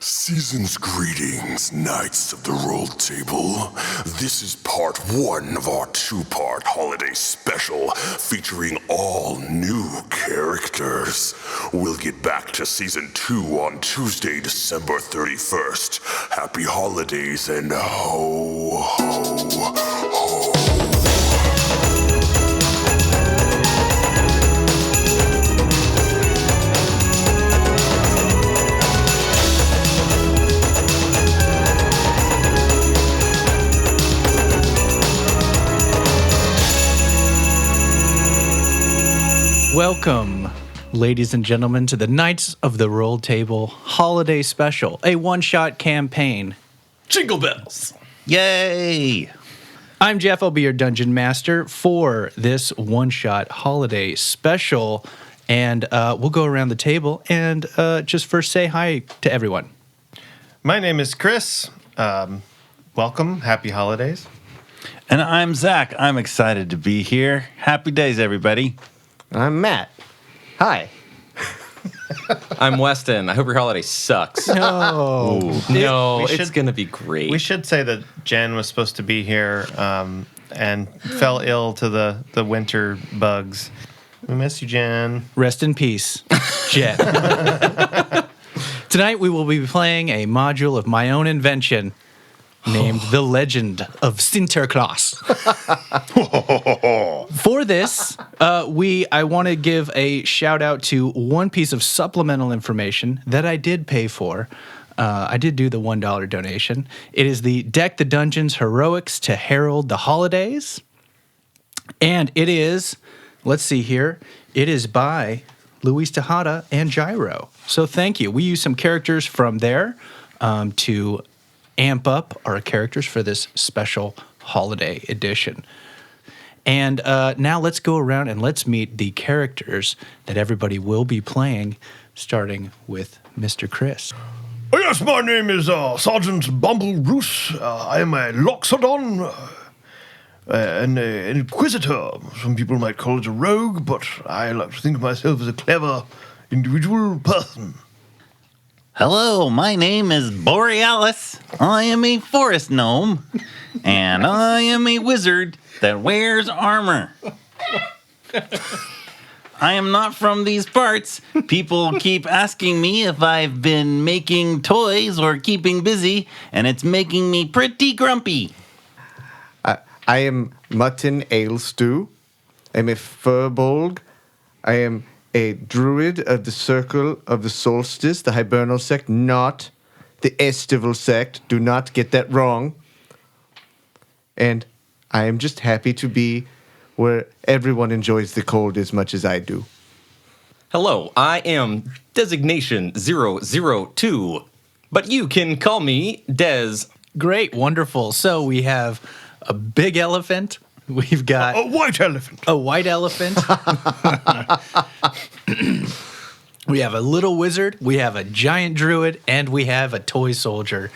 Season's greetings, Knights of the Rolled Table. This is part one of our two-part holiday special featuring all new characters. We'll get back to season 2 on Tuesday, December 31st. Happy holidays and ho, ho, ho. Welcome, ladies and gentlemen, to the Knights of the Rolled Table Holiday Special, a one-shot campaign. Jingle bells! Yay! I'm Jeff, I'll be your Dungeon Master for this one-shot holiday special, and we'll go around the table and just first say hi to everyone. My name is Chris. Welcome. Happy holidays. And I'm Zach. I'm excited to be here. Happy days, everybody. I'm Matt. Hi. I'm Weston. I hope your holiday sucks. No. It's going to be great. We should say that Jen was supposed to be here and fell ill to the winter bugs. We miss you, Jen. Rest in peace, Jen. Tonight we will be playing a module of my own invention named The Legend of Sinterklaas. For this, I want to give a shout out to one piece of supplemental information that I did pay for. I did do the $1 donation. It is the Deck the Dungeons Heroics to Herald the Holidays. And it is, let's see here, it is by Luis Tejada and Gyro. So thank you. We use some characters from there to amp up our characters for this special holiday edition. And now let's go around and let's meet the characters that everybody will be playing, starting with Mr. Chris. Oh, yes, my name is Sergeant Bumble Roos. I am a Loxodon, an inquisitor. Some people might call it a rogue, but I like to think of myself as a clever individual person. Hello, my name is Borealis. I am a forest gnome, and I am a wizard that wears armor. I am not from these parts. People keep asking me if I've been making toys or keeping busy, and it's making me pretty grumpy. I am Mutton Ale Stew. I'm a Furbolg. I am a druid of the Circle of the Solstice, the Hibernal sect, not the Estival sect. Do not get that wrong. And I am just happy to be where everyone enjoys the cold as much as I do. Hello, I am Designation 002, but you can call me Dez. Great, wonderful. So we have a big elephant. We've got A white elephant. a white elephant. We have a little wizard. We have a giant druid, and we have a toy soldier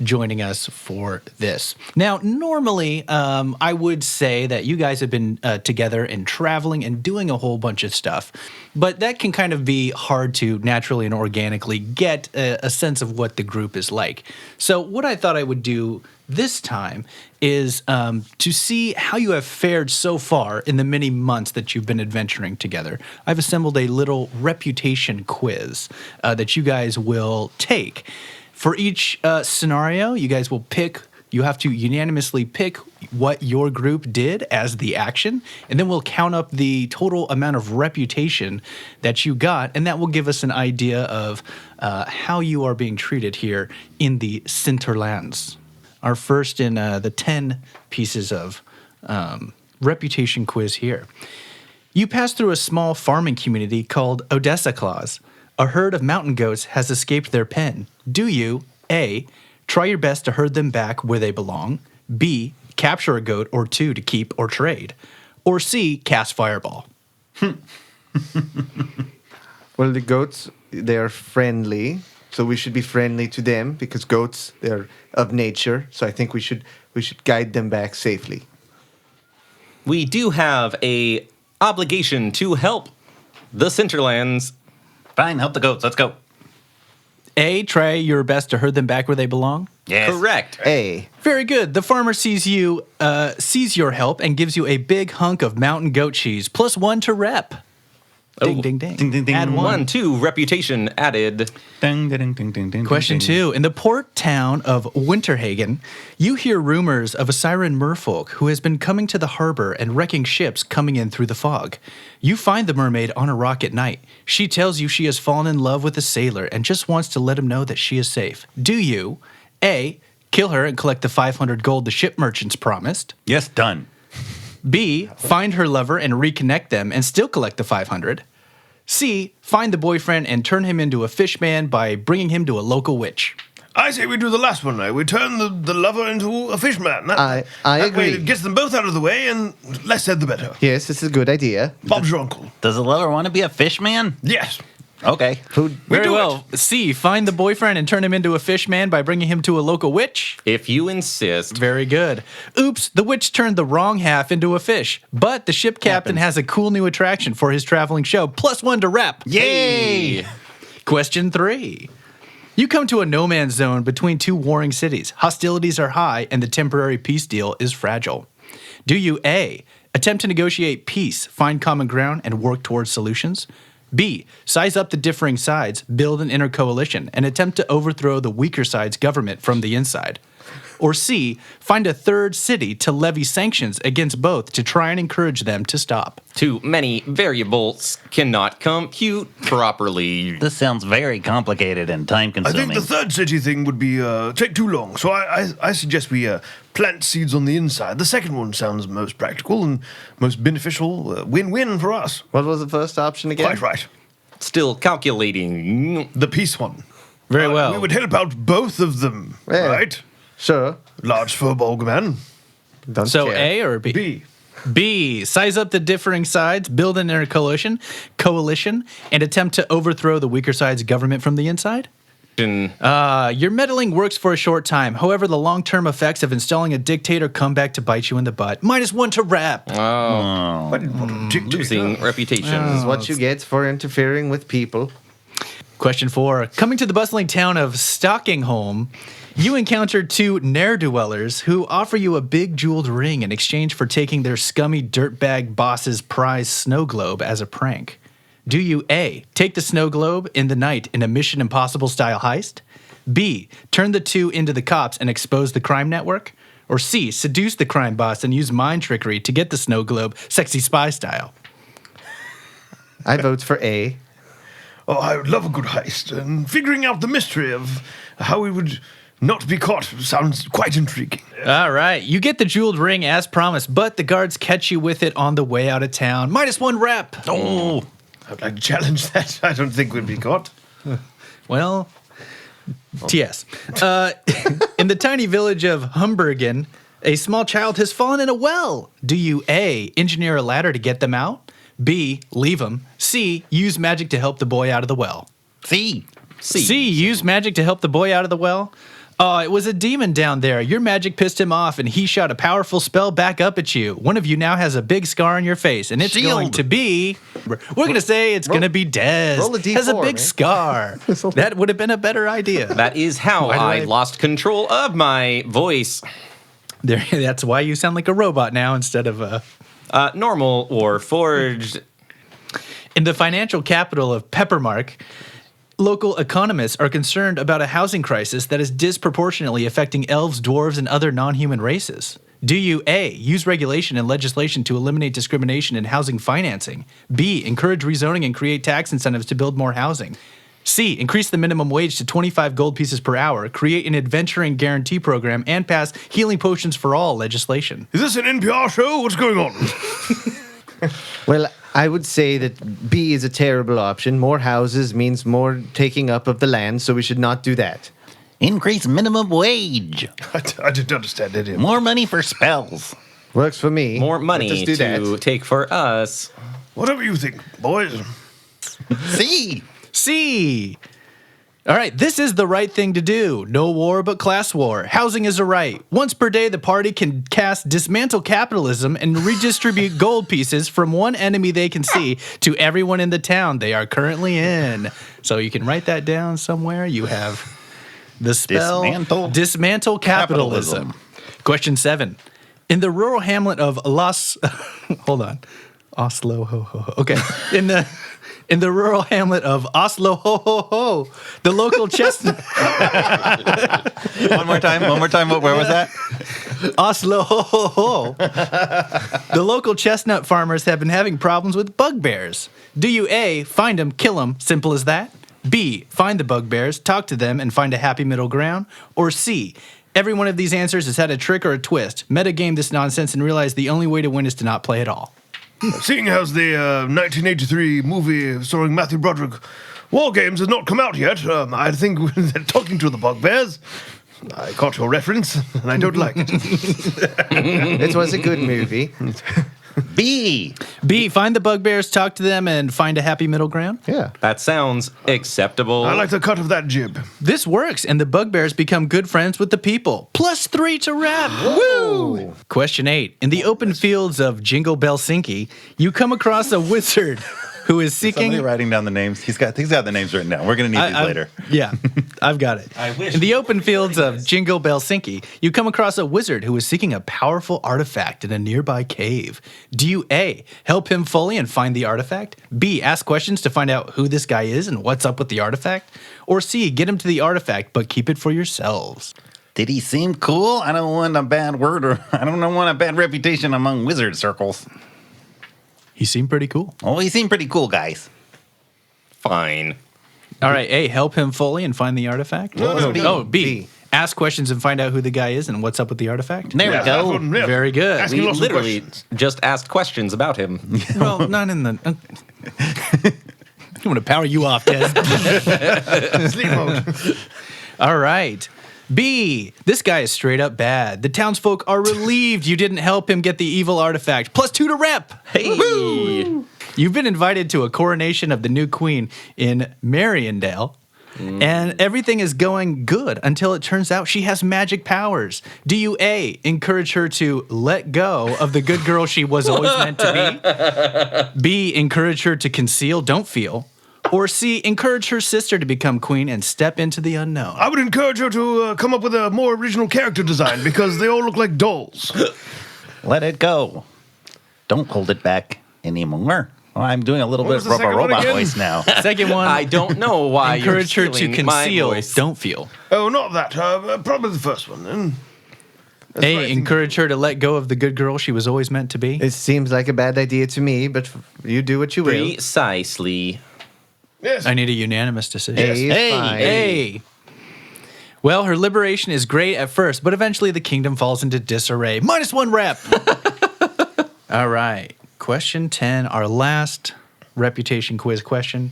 joining us for this. Now, normally, I would say that you guys have been together and traveling and doing a whole bunch of stuff, but that can kind of be hard to naturally and organically get a sense of what the group is like. So what I thought I would do this time is to see how you have fared so far in the many months that you've been adventuring together. I've assembled a little reputation quiz that you guys will take. For each scenario, you guys will pick, you have to unanimously pick what your group did as the action, and then we'll count up the total amount of reputation that you got, and that will give us an idea of how you are being treated here in the Sinterlands. Our first in the 10 pieces of reputation quiz here. You pass through a small farming community called Odessa Claus. A herd of mountain goats has escaped their pen. Do you, A, try your best to herd them back where they belong, B, capture a goat or two to keep or trade, or C, cast fireball? Well, the goats, they are friendly, so we should be friendly to them because goats, they're of nature. So I think we should guide them back safely. We do have a obligation to help the Sinterlands. Fine, help the goats. Let's go. A, try your best to herd them back where they belong? Yes. Correct. A. Very good. The farmer sees your help, and gives you a big hunk of mountain goat cheese, +1 to rep. Ding, Oh. ding, ding. Ding, ding, ding. Add 1, 2, reputation added. Ding, ding, ding, ding, ding, Question ding. 2. In the port town of Winterhagen, you hear rumors of a siren merfolk who has been coming to the harbor and wrecking ships coming in through the fog. You find the mermaid on a rock at night. She tells you she has fallen in love with a sailor and just wants to let him know that she is safe. Do you, A, kill her and collect the 500 gold the ship merchants promised? Yes, done. B, find her lover and reconnect them and still collect the 500? C, find the boyfriend and turn him into a fish man by bringing him to a local witch? I say we do the last one. We turn the lover into a fishman. I that agree. way it gets them both out of the way, and less said the better. Yes, this is a good idea. Bob's your uncle. Does the lover want to be a fish man? Yes. Okay. Very do well. C, find the boyfriend and turn him into a fish man by bringing him to a local witch? If you insist. Very good. Oops, the witch turned the wrong half into a fish, but the ship captain has a cool new attraction for his traveling show, +1 to rep. Yay! Question 3. You come to a no man's zone between two warring cities. Hostilities are high, and the temporary peace deal is fragile. Do you A, attempt to negotiate peace, find common ground, and work towards solutions? B, size up the differing sides, build an inner coalition, and attempt to overthrow the weaker side's government from the inside? Or C, find a third city to levy sanctions against both to try and encourage them to stop? Too many variables cannot compute properly. This sounds very complicated and time I consuming. think the third city thing would be take too long. So I suggest we plant seeds on the inside. The second one sounds most practical and most beneficial. Win-win for us. What was the first option again? Quite right. Still calculating. The peace one. Very well. We would help out both of them, Yeah. right? Sure. Large furball man. Don't So care. A or B? B. B, size up the differing sides, build an inner coalition, and attempt to overthrow the weaker side's government from the inside? Your meddling works for a short time. However, the long-term effects of installing a dictator come back to bite you in the butt. -1 to rep. Why didn't want a dictator? Losing reputation. This is what you get for interfering with people. Question 4. Coming to the bustling town of Stockingholm, you encounter two ne'er-do-wellers who offer you a big jeweled ring in exchange for taking their scummy dirtbag boss's prize snow globe as a prank. Do you A, take the snow globe in the night in a Mission Impossible style heist? B, turn the two into the cops and expose the crime network? Or C, seduce the crime boss and use mind trickery to get the snow globe sexy spy style? I vote for A. Oh, I would love a good heist. And figuring out the mystery of how we would not be caught sounds quite intriguing. All right, you get the jeweled ring as promised, but the guards catch you with it on the way out of town. -1 rep. Oh, I would like to challenge that. I don't think we'd be caught. Well, TS. In the tiny village of Humbergen, a small child has fallen in a well. Do you A, engineer a ladder to get them out? B, leave them? C, use magic to help the boy out of the well? C. C, use magic to help the boy out of the well? Oh, it was a demon down there. Your magic pissed him off, and he shot a powerful spell back up at you. One of you now has a big scar on your face, and it's going Shield. to be... We're going to say it's going to be Dez. roll a D4, has a big man. scar. That would have been a better idea. That is how Why do I I- lost control of my voice. That's why you sound like a robot now instead of a... Normal or forged. In the financial capital of Peppermark, local economists are concerned about a housing crisis that is disproportionately affecting elves, dwarves, and other non-human races. Do you A, use regulation and legislation to eliminate discrimination in housing financing? B, encourage rezoning and create tax incentives to build more housing? C, increase the minimum wage to 25 gold pieces per hour, create an adventuring guarantee program, and pass healing potions for all legislation? Is this an NPR show? What's going on? Well, I would say that B is a terrible option. More houses means more taking up of the land, so we should not do that. Increase minimum wage. I didn't understand any of it. More money for spells. Works for me. More Let money us do to that. take for us. Whatever you think, boys. C. C, All right, this is the right thing to do. No war but class war. Housing is a right. Once per day, the party can cast dismantle capitalism and redistribute gold pieces from one enemy they can see to everyone in the town they are currently in. So you can write that down somewhere. You have the spell dismantle capitalism. Question 7. In the rural hamlet of hold on. Oslo, ho, ho, ho. Okay. In the rural hamlet of Oslo, ho, ho, ho, the local chestnut... One more time. Where was that? Oslo, ho, ho, ho. The local chestnut farmers have been having problems with bugbears. Do you A, find them, kill them, simple as that? B, find the bugbears, talk to them, and find a happy middle ground? Or C, every one of these answers has had a trick or a twist. Metagame this nonsense and realize the only way to win is to not play at all. Seeing as the 1983 movie starring Matthew Broderick, War Games, has not come out yet, I think they're talking to the bugbears. I caught your reference, and I don't like it. It was a good movie. B. Find the bugbears, talk to them, and find a happy middle ground? Yeah. That sounds acceptable. I like the cut of that jib. This works, and the bugbears become good friends with the people. +3 to rep. Woo! Question 8. In the open fields of Jingle Belsinki, you come across a wizard who is seeking... Somebody writing down the names. He's got the names written down. We're going to need these later. Yeah, I've got it. I wish In the open fields of Jingle Belsinki, you come across a wizard who is seeking a powerful artifact in a nearby cave. Do you A, help him fully and find the artifact? B, ask questions to find out who this guy is and what's up with the artifact? Or C, get him to the artifact but keep it for yourselves? Did he seem cool? I don't want a bad word or I don't want a bad reputation among wizard circles. He seemed pretty cool. Oh, he seemed pretty cool, guys. Fine. All right, A, help him fully and find the artifact? B. Ask questions and find out who the guy is and what's up with the artifact? There we go. Yeah. Very good. Asking We lots of literally questions. just asked questions about him. Well, not in the... I want to power you off, Des. Sleep mode. All right. B, this guy is straight up bad. The townsfolk are relieved you didn't help him get the evil artifact. +2 to rep. Hey. Woo! You've been invited to a coronation of the new queen in Mariondale, and everything is going good until it turns out she has magic powers. Do you A, encourage her to let go of the good girl she was always meant to be? B, encourage her to conceal, don't feel? Or C, encourage her sister to become queen and step into the unknown? I would encourage her to come up with a more original character design because they all look like dolls. Let it go. Don't hold it back anymore. Well, I'm doing a little bit was of the a second one robot again? voice now. Second one, I don't know why encourage you're her to stealing my conceal, voice. don't feel. Oh, not that. Probably the first one then. That's A, right. encourage her to let go of the good girl she was always meant to be. It seems like a bad idea to me, but you do what you will. Precisely. Yes. I need a unanimous decision. A is fine. A. Well, her liberation is great at first, but eventually the kingdom falls into disarray. -1 rep. All right. Question 10, our last reputation quiz question.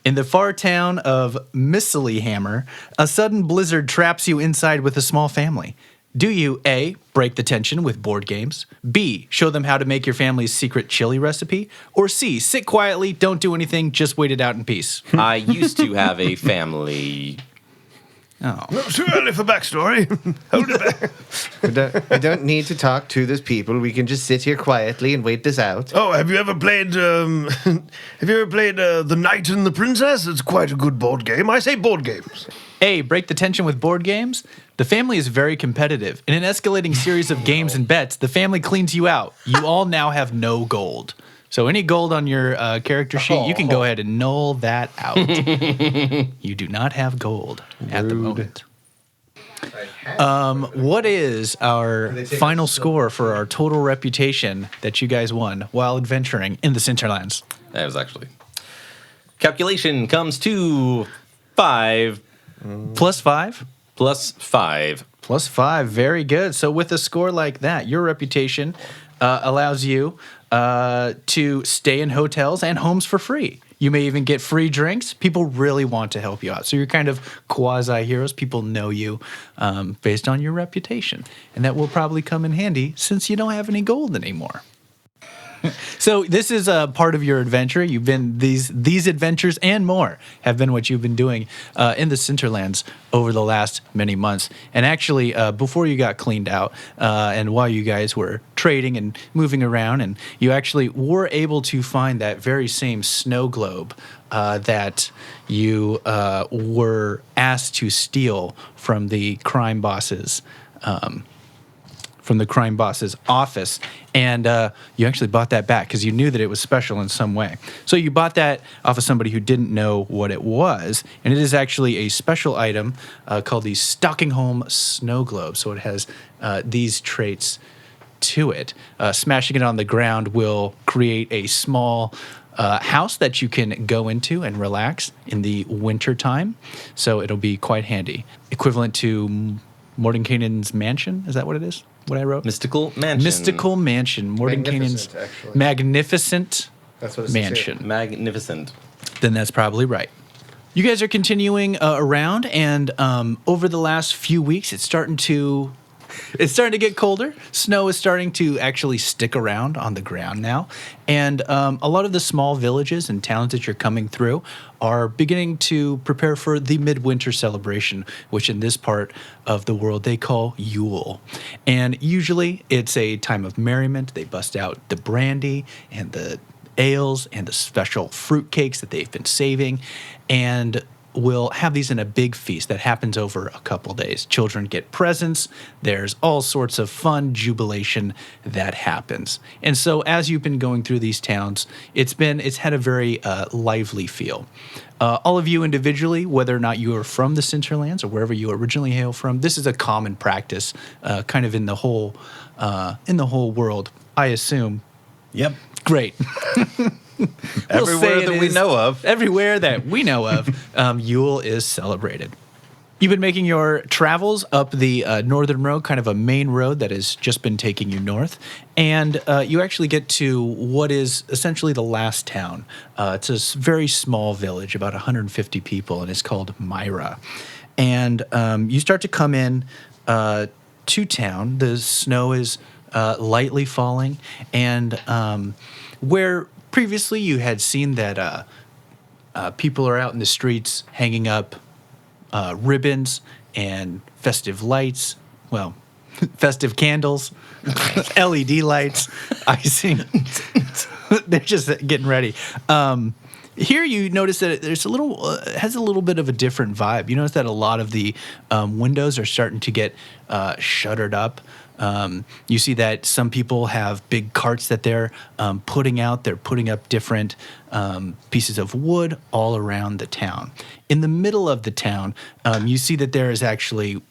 In the far town of Mistleyhammer, a sudden blizzard traps you inside with a small family. Do you A, break the tension with board games? B, show them how to make your family's secret chili recipe? Or C, sit quietly, don't do anything, just wait it out in peace? I used to have a family. Oh. Not too early for backstory. Hold it back. We don't need to talk to those people. We can just sit here quietly and wait this out. Oh, have you ever played The Knight and the Princess? It's quite a good board game. I say board games. A, break the tension with board games. The family is very competitive. In an escalating series of games and bets, the family cleans you out. You all now have no gold. So any gold on your character sheet, you can go ahead and null that out. You do not have gold at the moment. What is our final score for our total reputation that you guys won while adventuring in the Sinterlands? That was actually. Calculation comes to 5 +5? +5. +5, very good. So with a score like that, your reputation allows you to stay in hotels and homes for free. You may even get free drinks. People really want to help you out. So you're kind of quasi-heroes. People know you based on your reputation. And that will probably come in handy since you don't have any gold anymore. So this is a part of your adventure. You've been these adventures and more have been what you've been doing in the Sinterlands over the last many months. And actually, before you got cleaned out, and while you guys were trading and moving around, and you actually were able to find that very same snow globe that you were asked to steal from the crime boss's office, and you actually bought that back because you knew that it was special in some way. So you bought that off of somebody who didn't know what it was, and it is actually a special item called the Stockingholm Snow Globe. So it has these traits to it. Smashing it on the ground will create a small house that you can go into and relax in the winter time. So it'll be quite handy. Equivalent to Mordenkainen's mansion. Is that what it is? What I wrote? Mystical Mansion. Mystical Mansion. Mordenkainen's Magnificent, actually. magnificent That's what it's mansion. Magnificent. Then that's probably right. You guys are continuing around, and over the last few weeks, it's starting to get colder. Snow is starting to actually stick around on the ground now. And a lot of the small villages and towns that you're coming through are beginning to prepare for the midwinter celebration, which in this part of the world they call Yule. And usually it's a time of merriment. They bust out the brandy and the ales and the special fruit cakes that they've been saving. And we'll have these in a big feast that happens over a couple days. Children get presents. There's all sorts of fun jubilation that happens. And so as you've been going through these towns, it's had a very lively feel. All of you individually, whether or not you are from the Sinterlands or wherever you originally hail from, this is a common practice, kind of in the whole world, I assume. Yep. Great. Everywhere that we know of. Everywhere that we know of, Yule is celebrated. You've been making your travels up the northern road, kind of a main road that has just been taking you north, and you actually get to what is essentially the last town. It's a very small village, about 150 people, and it's called Myra. And you start to come in to town. The snow is lightly falling, and where previously you had seen that people are out in the streets hanging up ribbons and festive lights, well, festive candles, LED lights, icing. They're just getting ready. Here you notice that there's has a little bit of a different vibe. You notice that a lot of the windows are starting to get shuttered up. You see that some people have big carts that they're putting out. They're putting up different pieces of wood all around the town. In the middle of the town, you see that there is actually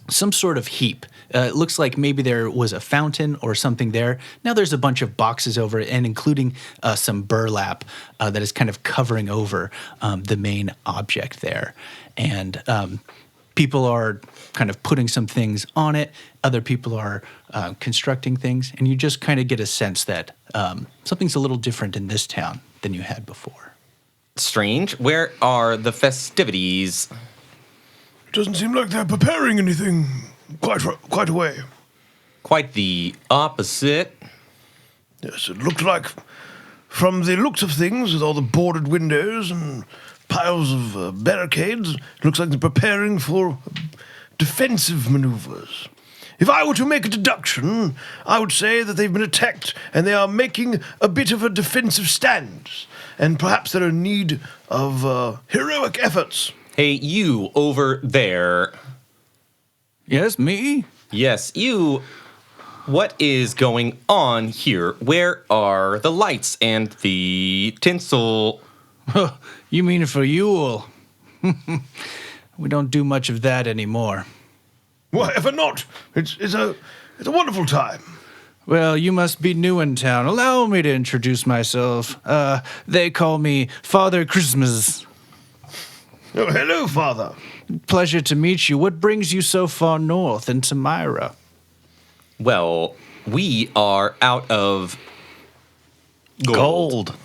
some sort of heap. It looks like maybe there was a fountain or something there. Now there's a bunch of boxes over it, and including some burlap that is kind of covering over the main object there. And people are kind of putting some things on it. Other people are constructing things. And you just kind of get a sense that something's a little different in this town than you had before. Strange. Where are the festivities? Doesn't seem like they're preparing anything quite a way. Quite the opposite. Yes, it looked like, from the looks of things, with all the boarded windows and piles of barricades, it looks like they're preparing for defensive maneuvers. If I were to make a deduction, I would say that they've been attacked and they are making a bit of a defensive stand. And perhaps they're in need of heroic efforts. Hey, you over there. Yes, me? Yes, you. What is going on here? Where are the lights and the tinsel? You mean for Yule? We don't do much of that anymore. Why ever not? It's a wonderful time. Well, you must be new in town. Allow me to introduce myself. They call me Father Christmas. Oh, hello, Father. Pleasure to meet you. What brings you so far north into Myra? Well, we are out of gold.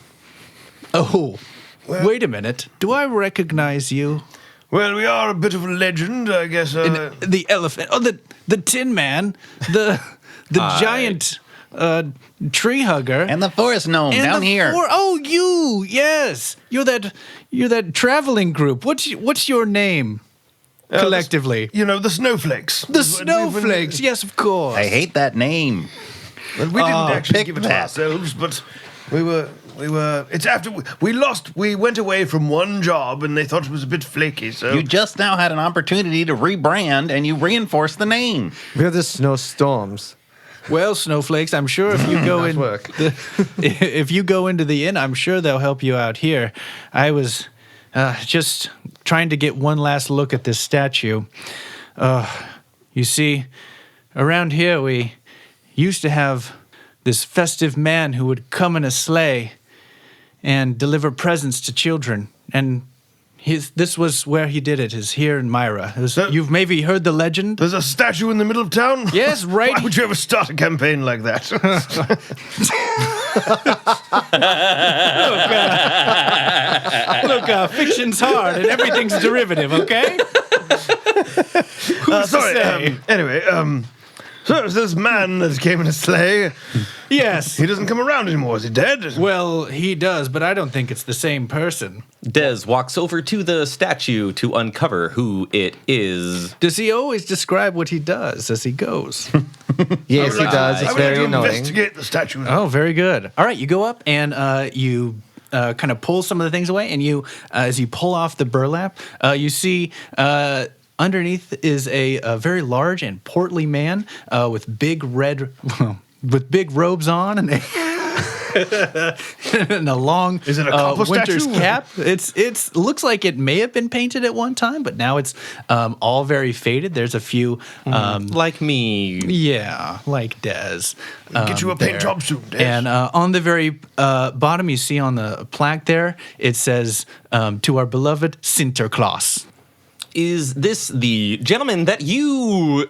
Oh, wait a minute. Do I recognize you? Well, we are a bit of a legend, I guess. The elephant. Oh, the Tin Man. The giant tree hugger. And the forest gnome And down the here. Oh, you! Yes, you're that traveling group. What's your name collectively? The snowflakes. The snowflakes. Yes, of course. I hate that name. Well, we didn't actually pick give it to that. ourselves, but we were. It's after we lost. We went away from one job, and they thought it was a bit flaky. So You just now had an opportunity to rebrand, and you reinforced the name. We're the snowstorms. Well, snowflakes. I'm sure if you go Nice work. if you go into the inn, I'm sure they'll help you out here. I was just trying to get one last look at this statue. You see, around here we used to have this festive man who would come in a sleigh and deliver presents to children. And this was where he did it, is here in Myra. You've maybe heard the legend? there's a statue in the middle of town. Yes, right. Why would you ever start a campaign like that? Look, fiction's hard and everything's derivative, okay? Who's to Sorry. say? Anyway, so there's this man that came in a sleigh. Yes. He doesn't come around anymore. Is he dead? Well, he does, but I don't think it's the same person. Des walks over to the statue to uncover who it is. Does he always describe what he does as he goes? Yes, he does. I It's would like very to annoying. investigate the statue. Oh, very good. All right, you go up and you kind of pull some of the things away, and you, as you pull off the burlap, you see underneath is a very large and portly man with big robes on and and a long Is it a copper winter's statue? cap. It's looks like it may have been painted at one time, but now it's all very faded. There's a few Like me. yeah, like Des. Get you a paint there. job soon, Des. And on the very bottom, you see on the plaque there, it says, to our beloved Sinterklaas. Is this the gentleman that you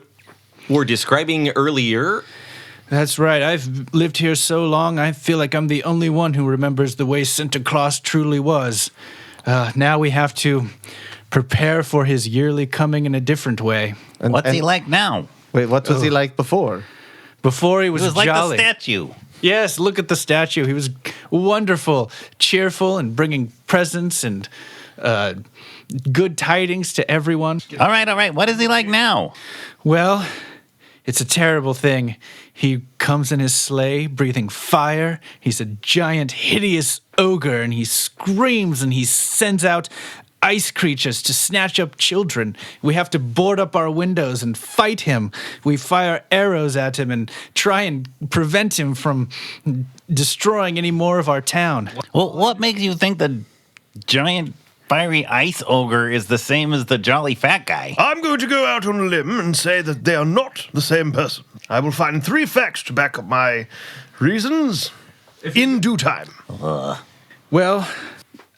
were describing earlier? That's right. I've lived here so long, I feel like I'm the only one who remembers the way Sinterklaas truly was. Now we have to prepare for his yearly coming in a different way. What's he like now? Wait, what was he like before? Before he He was, was like jolly. the statue. Yes, look at the statue. He was wonderful, cheerful, and bringing presents and good tidings to everyone. All right. What is he like now? Well, it's a terrible thing. He comes in his sleigh, breathing fire. He's a giant, hideous ogre, and he screams and he sends out ice creatures to snatch up children. We have to board up our windows and fight him. We fire arrows at him and try and prevent him from destroying any more of our town. Well, what makes you think the giant fiery ice ogre is the same as the jolly fat guy? I'm going to go out on a limb and say that they are not the same person. I will find 3 facts to back up my reasons in due time. Well,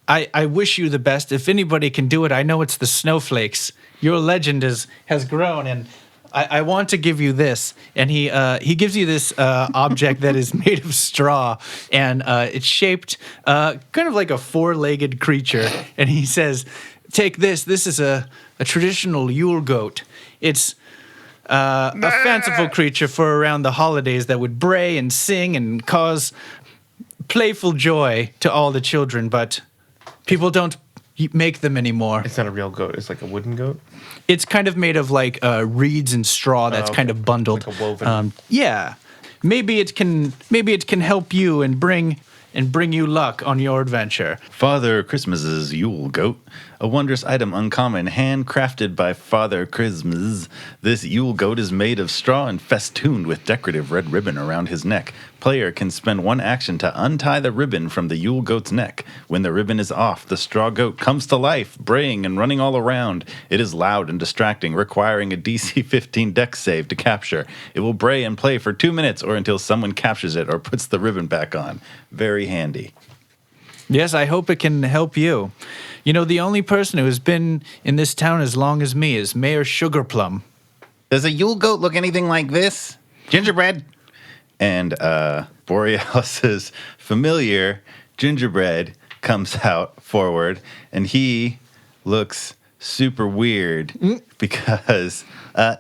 I wish you the best. If anybody can do it, I know it's the snowflakes. Your legend has grown, and I want to give you this. And he gives you this object that is made of straw, and it's shaped kind of like a 4-legged creature. And he says, take this. This is a traditional Yule goat. It's a fanciful creature for around the holidays that would bray and sing and cause playful joy to all the children, but people don't make them anymore. It's not a real goat. It's like a wooden goat. It's kind of made of like reeds and straw that's okay. kind of bundled. Like a woven. Yeah, maybe it can help you and bring you luck on your adventure. Father Christmas's Yule goat, a wondrous item uncommon, handcrafted by Father Christmas. This Yule goat is made of straw and festooned with decorative red ribbon around his neck. Player can spend 1 action to untie the ribbon from the Yule goat's neck. When the ribbon is off, the straw goat comes to life, braying and running all around. It is loud and distracting, requiring a DC 15 dex save to capture. It will bray and play for 2 minutes or until someone captures it or puts the ribbon back on. Very handy. Yes, I hope it can help you. You know, the only person who has been in this town as long as me is Mayor Sugarplum. Does a Yule goat look anything like this? Gingerbread? And Borealis's familiar gingerbread comes out forward, and he looks super weird because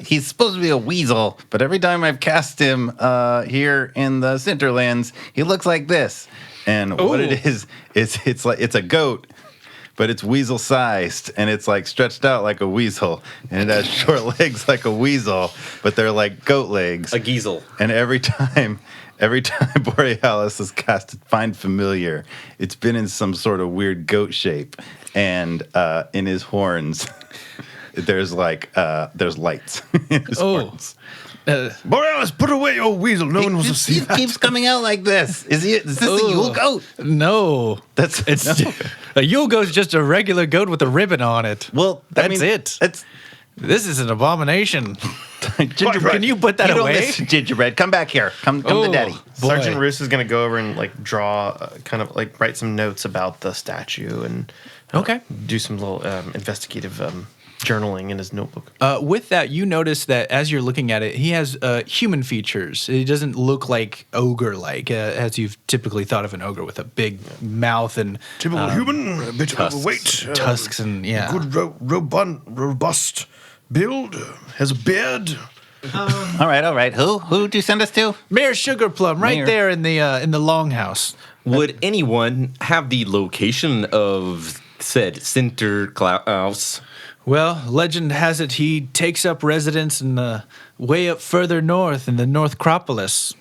he's supposed to be a weasel, but every time I've cast him here in the Cinterlands, he looks like this. And what it is it's like it's a goat, but it's weasel sized, and it's like stretched out like a weasel, and it has short legs like a weasel, but they're like goat legs. A geezel. And every time Borealis has cast Find Familiar, it's been in some sort of weird goat shape, and in his horns, there's lights in his horns. Borealis, put away your weasel. No one wants to see He that. keeps coming out like this. Is this a Yule goat? No, a Yule goat's just a regular goat with a ribbon on it. Well, That's it. This is an abomination. Gingerbread. Can you put that You don't away? listen, Gingerbread. Come back here. Come to Daddy. Boy. Sergeant Roos is going to go over and like draw, kind of like write some notes about the statue and Okay. do some little investigative journaling in his notebook. With that, you notice that as you're looking at it, he has human features. He doesn't look like ogre-like, as you've typically thought of an ogre with a big mouth and Typical human, a bit overweight. tusks and Good, robust build. Has a beard. All right. Who'd you send us to? Mayor Sugarplum, right Mayor. there in the longhouse. Would anyone have the location of said Sinterklaas? Well, legend has it he takes up residence in the way up further north in the North Cropolis.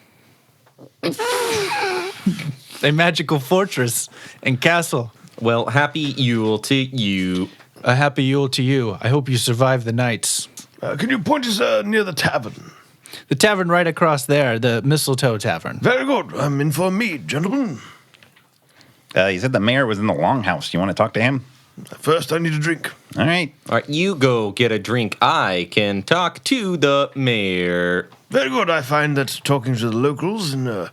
A magical fortress and castle. Well, happy Yule to you. A happy Yule to you. I hope you survive the nights. Can you point us near the tavern? The tavern right across there, the Mistletoe Tavern. Very good. I'm in for a mead, gentlemen. You said the mayor was in the longhouse. You want to talk to him? First, I need a drink. All right. All right, you go get a drink. I can talk to the mayor. Very good. I find that talking to the locals in a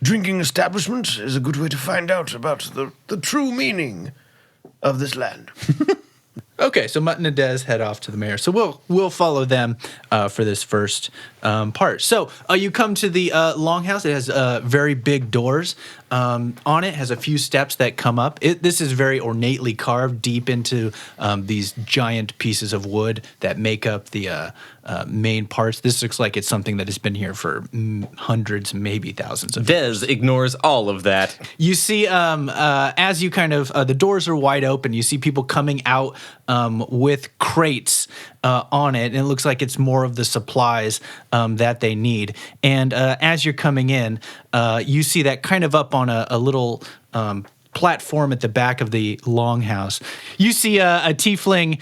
drinking establishment is a good way to find out about the true meaning of this land. Okay, so Mutton and Dez head off to the mayor. So we'll follow them for this first part. So you come to the longhouse. It has very big doors. On it has a few steps that come up. This is very ornately carved deep into these giant pieces of wood that make up the main parts. This looks like it's something that has been here for hundreds, maybe thousands of years. Dez ignores all of that. You see, as you kind of, the doors are wide open. You see people coming out with crates on it, and it looks like it's more of the supplies that they need. And as you're coming in, you see that kind of up on a little platform at the back of the longhouse. You see a tiefling.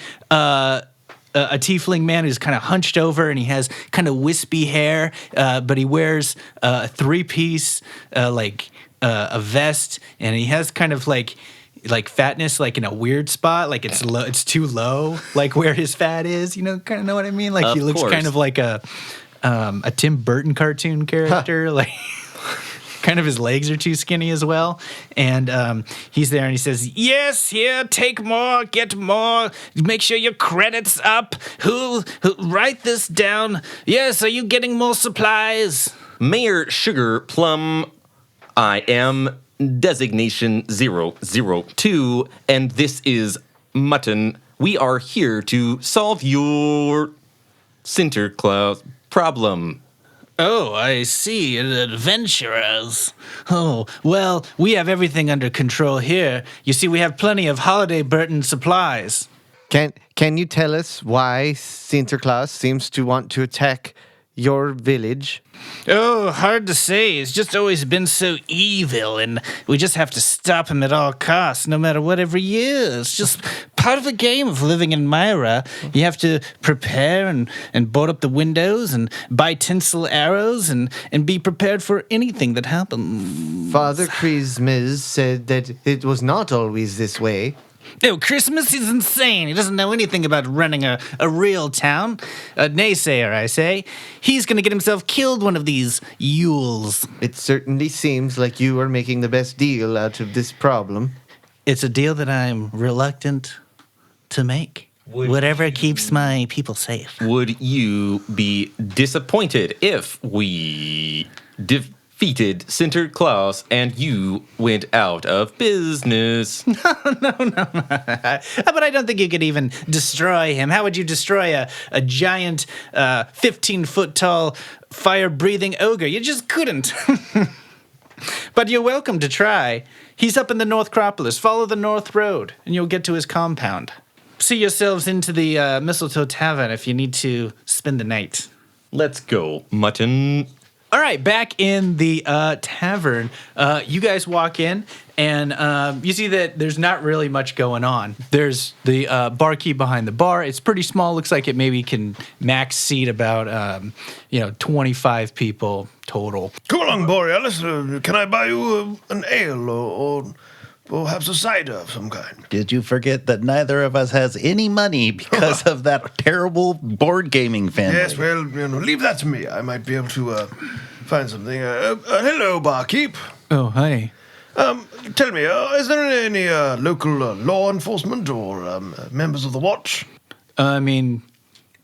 A tiefling man who's kind of hunched over, and he has kind of wispy hair, but he wears a three-piece, a vest, and he has kind of like fatness, like in a weird spot, like it's low, it's too low, like where his fat is. You know, kind of know what I mean? Like he looks course. kind of like a Tim Burton cartoon character, like. Kind of his legs are too skinny as well. And he's there and he says, yes, here, take more, get more. Make sure your credit's up. Who write this down? Yes, are you getting more supplies? Mayor Sugar Plum, I am designation 002, and this is Mutton. We are here to solve your Sinterklaas problem. Oh, I see. Adventurers. Oh, well, we have everything under control here. You see, we have plenty of holiday Burton supplies. Can you tell us why Sinterklaas seems to want to attack your village? Oh, hard to say. He's just always been so evil, and we just have to stop him at all costs, no matter whatever he is. It's just part of the game of living in Myra. You have to prepare and board up the windows and buy tinsel arrows and be prepared for anything that happens. Father Christmas said that it was not always this way. Oh, Christmas is insane. He doesn't know anything about running a real town. A naysayer, I say. He's going to get himself killed one of these Yules. It certainly seems like you are making the best deal out of this problem. It's a deal that I'm reluctant to make. Whatever keeps my people safe. Would you be disappointed if we defeated Sinterklaas and you went out of business. But I don't think you could even destroy him. How would you destroy a giant 15-foot tall fire-breathing ogre? You just couldn't. But you're welcome to try. He's up in the North Acropolis. Follow the North Road, and you'll get to his compound. See yourselves into the Mistletoe Tavern if you need to spend the night. Let's go, mutton. All right, back in the tavern, you guys walk in, and you see that there's not really much going on. There's the barkeep behind the bar. It's pretty small. Looks like it maybe can max seat about 25 people total. Come along, Borealis. Can I buy you an ale or perhaps a cider of some kind? Did you forget that neither of us has any money because of that terrible board gaming family? Yes, well, leave that to me. I might be able to find something. Hello, barkeep. Oh, hi. Tell me, is there any local law enforcement or members of the watch? I mean,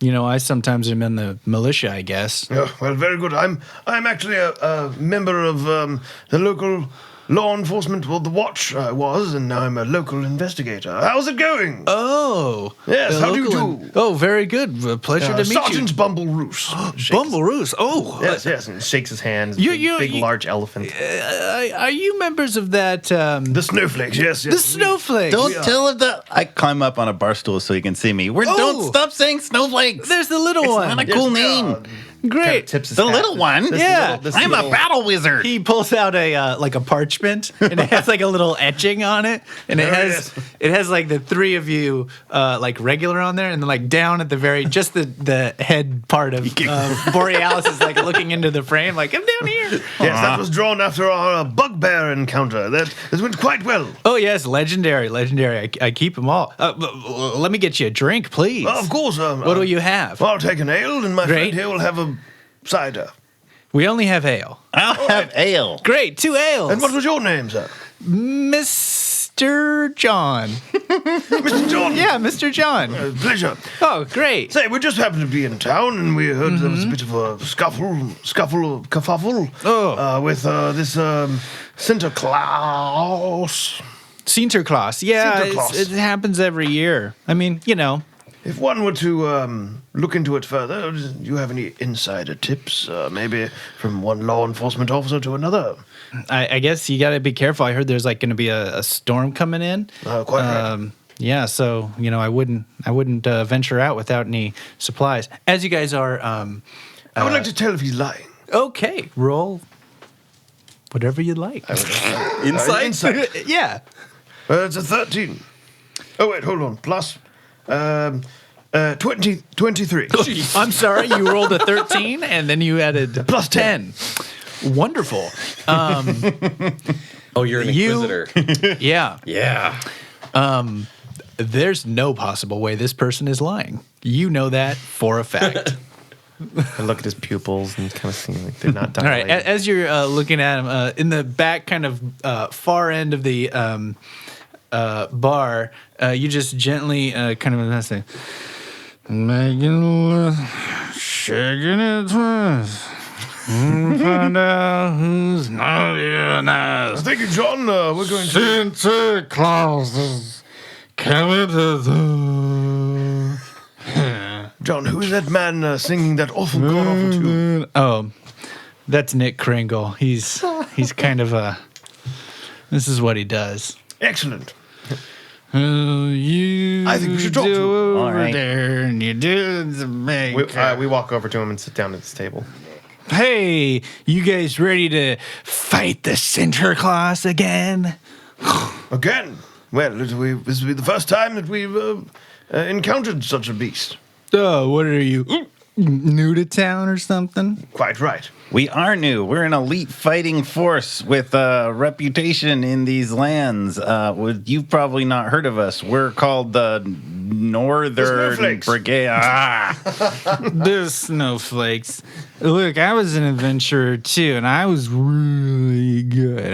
I sometimes am in the militia, I guess. Oh, well, very good. I'm actually a member of the local law enforcement. Well, the watch I was, and now I'm a local investigator. How's it going? Oh. Yes, the how do you local do? Oh, very good. Pleasure to meet Sergeant you. Bumble Roos. Bumble Roos. Oh. Yes. And shakes his hand. You- Big, large elephant. Are you members of that? The snowflakes, yes. The snowflakes. Don't tell him that. I climb up on a bar stool so he can see me. Don't stop saying snowflakes. There's the little It's one. not a cool name. Great. Tips his The hat. little one? Yeah. I'm a battle wizard. He pulls out a like a parchment, and it has like a little etching on it, and it has like the three of you like regular on there, and then like down at the very just the head part of Borealis is like looking into the frame, like I'm down here. Yes, that was drawn after our bugbear encounter. That went quite well. Oh yes, legendary. I keep them all. Let me get you a drink, please. Of course. What will you have? I'll take an ale, and my Great. friend here will have a cider. We only have ale. I'll have ale. Great, 2 ales. And what was your name, sir? Mr. John? Mr. John. Yeah, Mr. John. Pleasure. Oh, great. Say, we just happened to be in town, and we heard there was a bit of a kerfuffle with this Sinterklaas. Sinterklaas. Yeah, Sinterklaas. it happens every year. I mean, If one were to look into it further, do you have any insider tips? Maybe from one law enforcement officer to another? I guess you got to be careful. I heard there's like going to be a storm coming in. Quite right. Yeah, so I wouldn't venture out without any supplies. As you guys are, I would like to tell if he's lying. okay, roll whatever you like. Insight? Yeah. It's a 13. Oh, wait, hold on. Plus 23. I'm sorry, you rolled a 13 and then you added Plus 10. Wonderful. Oh, you're an inquisitor. Yeah. Yeah. There's no possible way this person is lying. You know that for a fact. I look at his pupils and kind of see like they're not All right. dilated. As you're looking at him in the back, kind of far end of the bar, you just gently kind of say, Megan, shaking it twice. Find out who's naughty nice. Thank you, John. We're going to... Sinterklaas is coming to the... John, who is that man singing that awful god-awful tune? Oh, that's Nick Kringle. He's kind of a... This is what he does. Excellent. You I think we should talk to him. over All right. there, and you do the make. We walk over to him and sit down at this table. Hey, you guys ready to fight the Sinterklaas again? Again. Well, this will be the first time that we've encountered such a beast. Oh, what are you, new to town or something? Quite right. We are new. We're an elite fighting force with a reputation in these lands. You've probably not heard of us. We're called the Northern Snowflakes. Brigade. The snowflakes. Look, I was an adventurer too, and I was really good.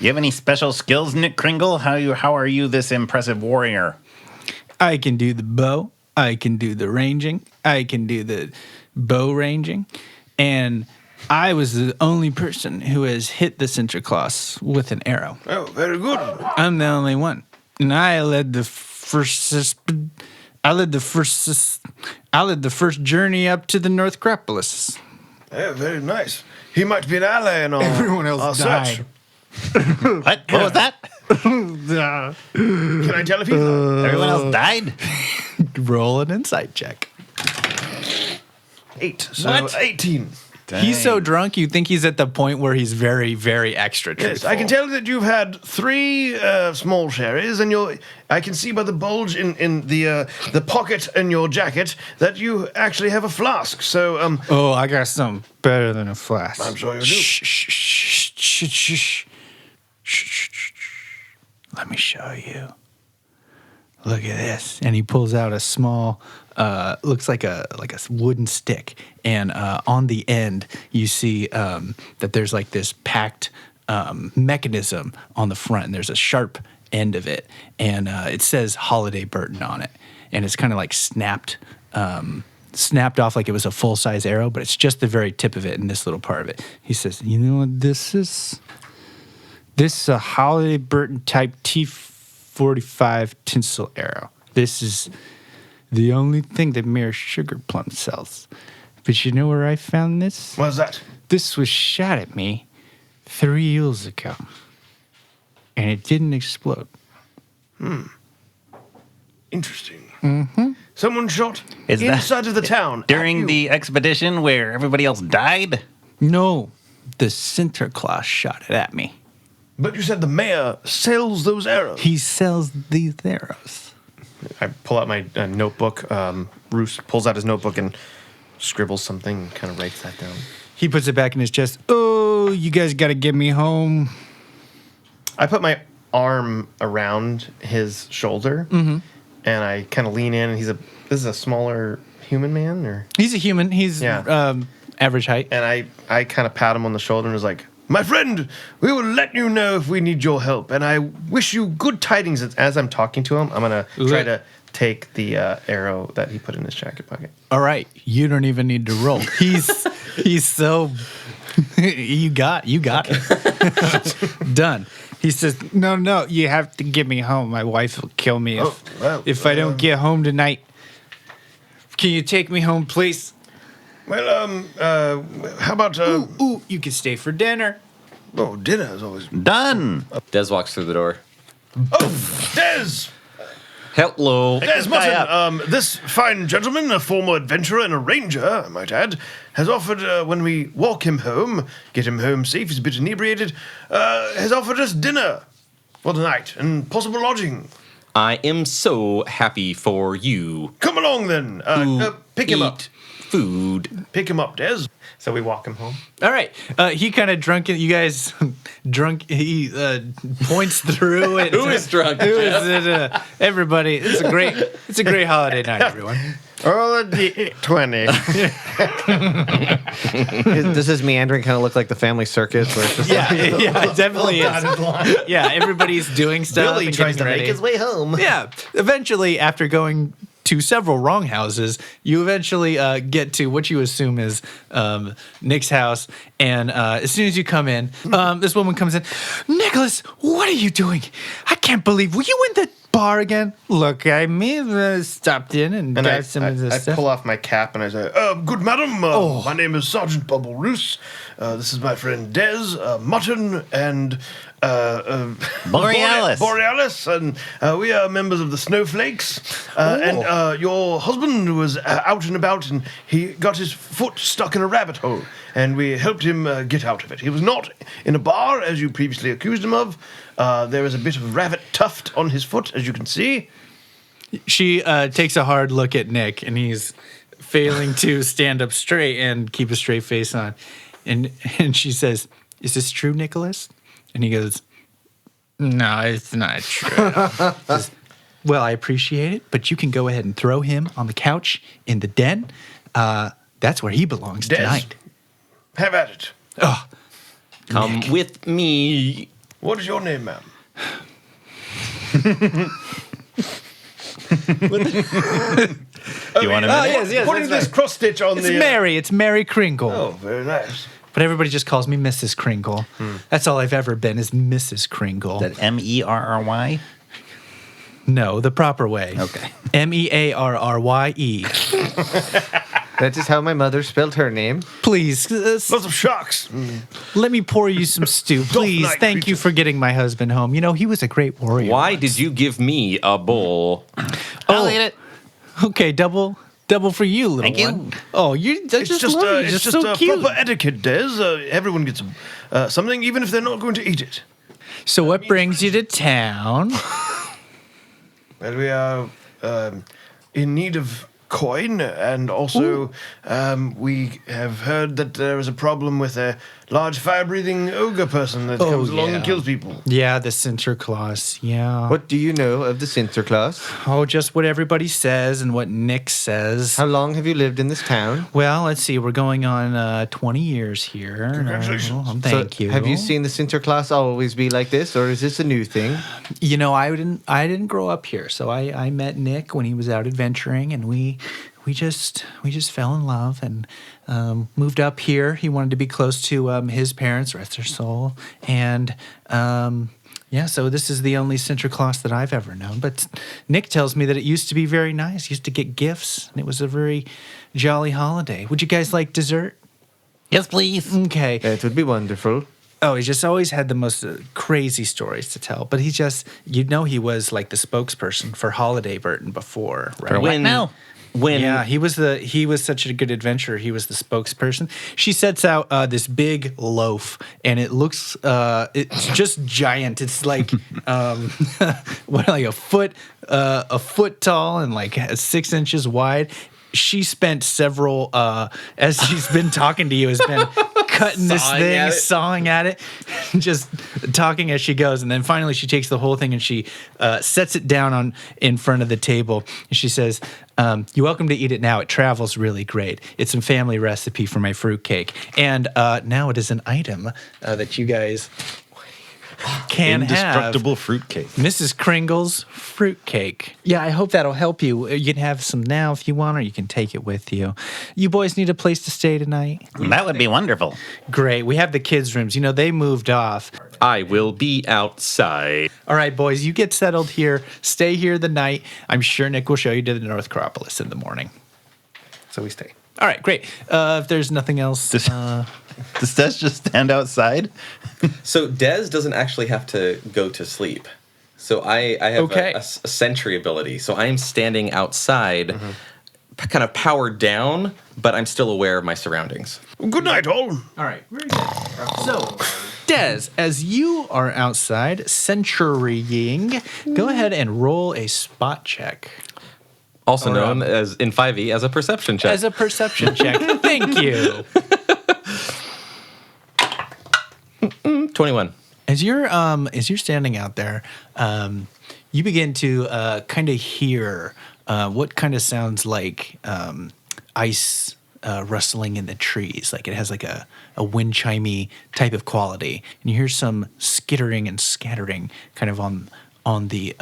You have any special skills, Nick Kringle? How are you this impressive warrior? I can do the bow. I can do the ranging. I can do the bow ranging. And I was the only person who has hit the Sinterklaas with an arrow. Oh, very good. I'm the only one, and I led the first journey up to the North Acropolis. Yeah, very nice. He might be an ally in our Everyone else our died. search. What was that? Can I tell if he's Everyone else died? Roll an insight check. 8? So What? 18. He's so drunk, you think he's at the point where he's very, very extra truthful. Yes, I can tell that you've had 3 small sherries, and I can see by the bulge in the pocket in your jacket that you actually have a flask. So, Oh, I got something better than a flask. I'm sure you do. Shh, shh, shh, shh, shh, shh. Shh, shh, shh, shh. Let me show you. Look at this. And he pulls out a small, looks like a wooden stick. And on the end, you see that there's like this packed mechanism on the front. And there's a sharp end of it. And it says Holiday Burton on it. And it's kind of like snapped off like it was a full-size arrow, but it's just the very tip of it and this little part of it. He says, you know what this is? This is a Holiday Burton type T45 tinsel arrow. This is the only thing that Mayor Sugar Plum sells. But you know where I found this? What's that? This was shot at me 3 years ago. And it didn't explode. Interesting. Mm-hmm. Someone shot Is that- inside of the town. During the expedition where everybody else died? No, the Sinterklaas shot it at me. But you said the mayor sells those arrows. He sells these arrows. I pull out my notebook. Roos pulls out his notebook and scribbles something and kind of writes that down. He puts it back in his chest. Oh, you guys got to get me home. I put my arm around his shoulder and I kind of lean in. And this is a smaller human man, or He's a human. He's Yeah. average height. and I kind of pat him on the shoulder and was like, My friend, we will let you know if we need your help, and I wish you good tidings. as I'm talking to him, I'm gonna try to take the arrow that he put in his jacket pocket. All right, you don't even need to roll. He's so you got it. Done. He says, "No, you have to get me home. My wife will kill me if I don't get home tonight. Can you take me home, please?" Well, how about Ooh, you can stay for dinner. dinner is always. Done. Des walks through the door. Des! Hello. Des this guy Mutton, this fine gentleman, a former adventurer and a ranger, I might add, has offered, when we walk him home, get him home safe, he's a bit inebriated, has offered us dinner for the night and possible lodging. I am so happy for you. Come along then. Pick him up. Eat food. Pick him up, Des. So we walk him home. All right. He kind of drunken. You guys drunk. He points through it. Who is drunk? Who is it? Everybody. It's a great holiday night, everyone. Roll a D20. Does his meandering kind of look like the family circus? Where it's just Yeah, it definitely is. Yeah, everybody's doing stuff. Billy and tries to getting make ready. his way home. Yeah. Eventually, after going to several wrong houses, you eventually get to what you assume is Nick's house. And as soon as you come in, this woman comes in. Nicholas, what are you doing? I can't believe. Were you in the bar again? Look, I may have stopped in and And got some of this I stuff. pull off my cap and I say, Good madam, my name is Sergeant Bubble Roos. This is my friend Des, Mutton, and Borealis. Borealis, and we are members of the Snowflakes. And your husband was out and about, and he got his foot stuck in a rabbit hole, and we helped him get out of it. He was not in a bar, as you previously accused him of. There is a bit of rabbit tuft on his foot, as you can see. She takes a hard look at Nick, and he's failing to stand up straight and keep a straight face on. And she says, "Is this true, Nicholas?" And he goes, "No, it's not true." Says, "Well, I appreciate it, but you can go ahead and throw him on the couch in the den. That's where he belongs Des, tonight." have at it. Oh, Come with me. What is your name, ma'am? Do you want to? yes, Putting this cross stitch on it's the. Mary. It's Mary Kringle. Oh, very nice. But everybody just calls me Mrs. Kringle. That's all I've ever been is Mrs. Kringle. That Merry? No, the proper way. Okay. Mearrye. That is how my mother spelled her name. Please, Lots of sharks. let me pour you some stew. Please, night thank you for getting my husband home. You know, he was a great warrior. Why did you give me a bowl? I'll eat it. Okay, double for you, little Thank you. one. Oh, It's just just so cute. proper etiquette, Des. Everyone gets something, even if they're not going to eat it. So what brings you to town? Well, we are in need of coin, and also we have heard that there is a problem with a large fire-breathing ogre person that comes along and kills people. Yeah, the Sinterklaas. Yeah. What do you know of the Sinterklaas? Oh, just what everybody says and what Nick says. How long have you lived in this town? Well, let's see. We're going on 20 years here. Congratulations. Thank you. Have you seen the Sinterklaas always be like this, or is this a new thing? You know, I didn't grow up here, so I met Nick when he was out adventuring, and we just fell in love and moved up here. He wanted to be close to his parents, rest their soul, and yeah. So this is the only Sinterklaas that I've ever known. But Nick tells me that it used to be very nice. Used to get gifts, and it was a very jolly holiday. Would you guys like dessert? Yes, please. Okay. It would be wonderful. Oh, he just always had the most crazy stories to tell. But he just, he was like the spokesperson for Holiday Burton before, right? When He was such a good adventurer. He was the spokesperson. She sets out this big loaf, and it looks it's just giant. It's like like a foot tall and like 6 inches wide. She spent several as she's been talking to you, has been cutting this thing, sawing at it, just talking as she goes, and then finally she takes the whole thing and she sets it down in front of the table, and she says, "You're welcome to eat it now. It travels really great. It's some family recipe for my fruitcake, and now it is an item that you guys can Indestructible have. fruitcake. Mrs. Kringle's fruitcake. Yeah, I hope that'll help you. You can have some now if you want, or you can take it with you. You boys need a place to stay tonight? That would be wonderful. Great. We have the kids' rooms. You know, they moved off. I will be outside. All right, boys, you get settled here. Stay here the night. I'm sure Nick will show you to the North Acropolis in the morning. So we stay. All right, great. If there's nothing else... Does Des just stand outside? So Des doesn't actually have to go to sleep. So I have Okay. a sentry ability. So I am standing outside, kind of powered down, but I'm still aware of my surroundings. Good night, all. All right, very good. So, Des, as you are outside sentrying, go ahead and roll a spot check. Also known as in 5e as a perception check. As a perception check. Thank you. 21. As you're standing out there, you begin to kind of hear what kind of sounds like ice rustling in the trees. Like it has like a wind chimey type of quality, and you hear some skittering and scattering kind of on the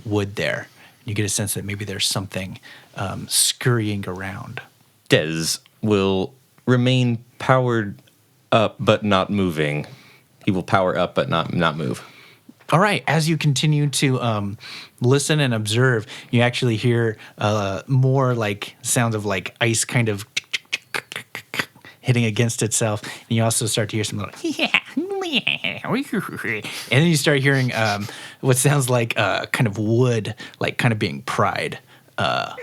wood there. You get a sense that maybe there's something scurrying around. Des will remain powered up but not moving. He will power up but not move. All right. As you continue to listen and observe, you actually hear more like sounds of like ice kind of hitting against itself. And you also start to hear some little and then you start hearing what sounds like kind of wood, like kind of being pried up.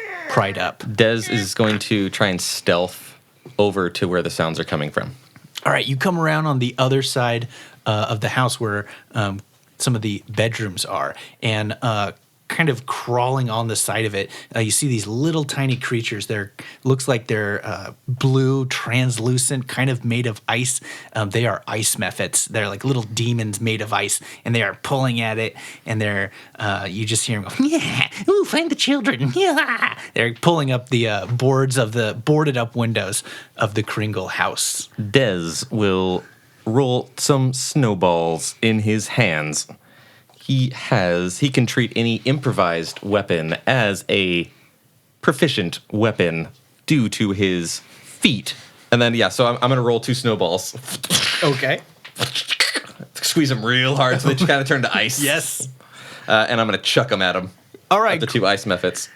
Des is going to try and stealth over to where the sounds are coming from. All right, you come around on the other side of the house where some of the bedrooms are, and kind of crawling on the side of it, you see these little tiny creatures. Looks like they're blue, translucent, kind of made of ice. They are ice mephits. They're like little demons made of ice, and they are pulling at it, and you just hear them go, yeah, ooh, find the children, yeah. They're pulling up the boards of the boarded up windows of the Kringle house. Des will roll some snowballs in his hands. He can treat any improvised weapon as a proficient weapon due to his feat And then, yeah, so I'm going to roll 2 snowballs. Okay. Squeeze them real hard so they just kind of turn to ice. Yes. And I'm going to chuck them at them. All right. At the 2 ice methods.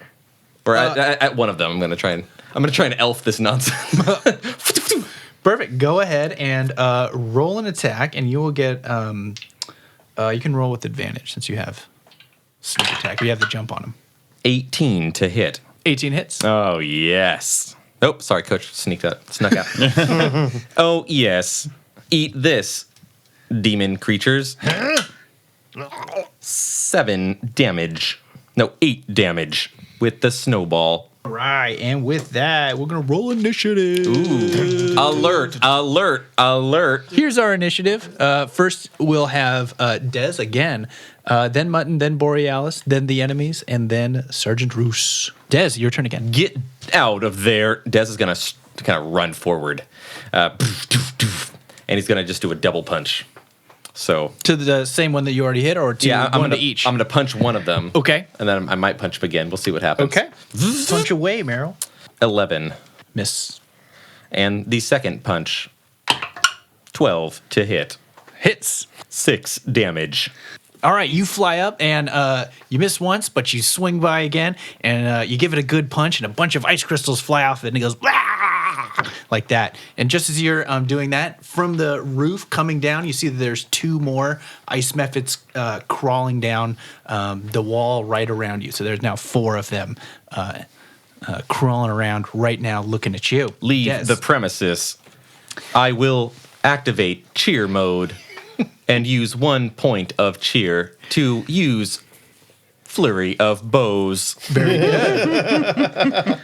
Or at one of them. I'm going to try and elf this nonsense. Perfect. Go ahead and roll an attack, and you will get. You can roll with advantage since you have sneak attack. You have the jump on him. 18 to hit. 18 hits. Oh, yes. Oh, sorry, Coach. Snuck out. Oh, yes. Eat this, demon creatures. 7 damage. No, 8 damage with the snowball. All right, and with that, we're gonna roll initiative. Ooh. Alert. Here's our initiative. First, we'll have Dez again, then Mutton, then Borealis, then the enemies, and then Sergeant Roos. Dez, your turn again. Get out of there. Dez is going to kind of run forward. And he's going to just do a double punch. So To the same one that you already hit, or to I'm one gonna, to each? I'm going to punch one of them. Okay. And then I might punch him again. We'll see what happens. Okay. Punch away, Meryl. 11. Miss. And the second punch, 12 to hit. Hits. 6 damage. All right, you fly up and you miss once, but you swing by again, and you give it a good punch, and a bunch of ice crystals fly off it, and it goes like that. And just as you're doing that, from the roof coming down, you see that there's 2 more ice methods crawling down the wall right around you. So there's now 4 of them crawling around right now, looking at you. Leave Yes. the premises. I will activate cheer mode and use 1 point of cheer to use flurry of bows. Very good.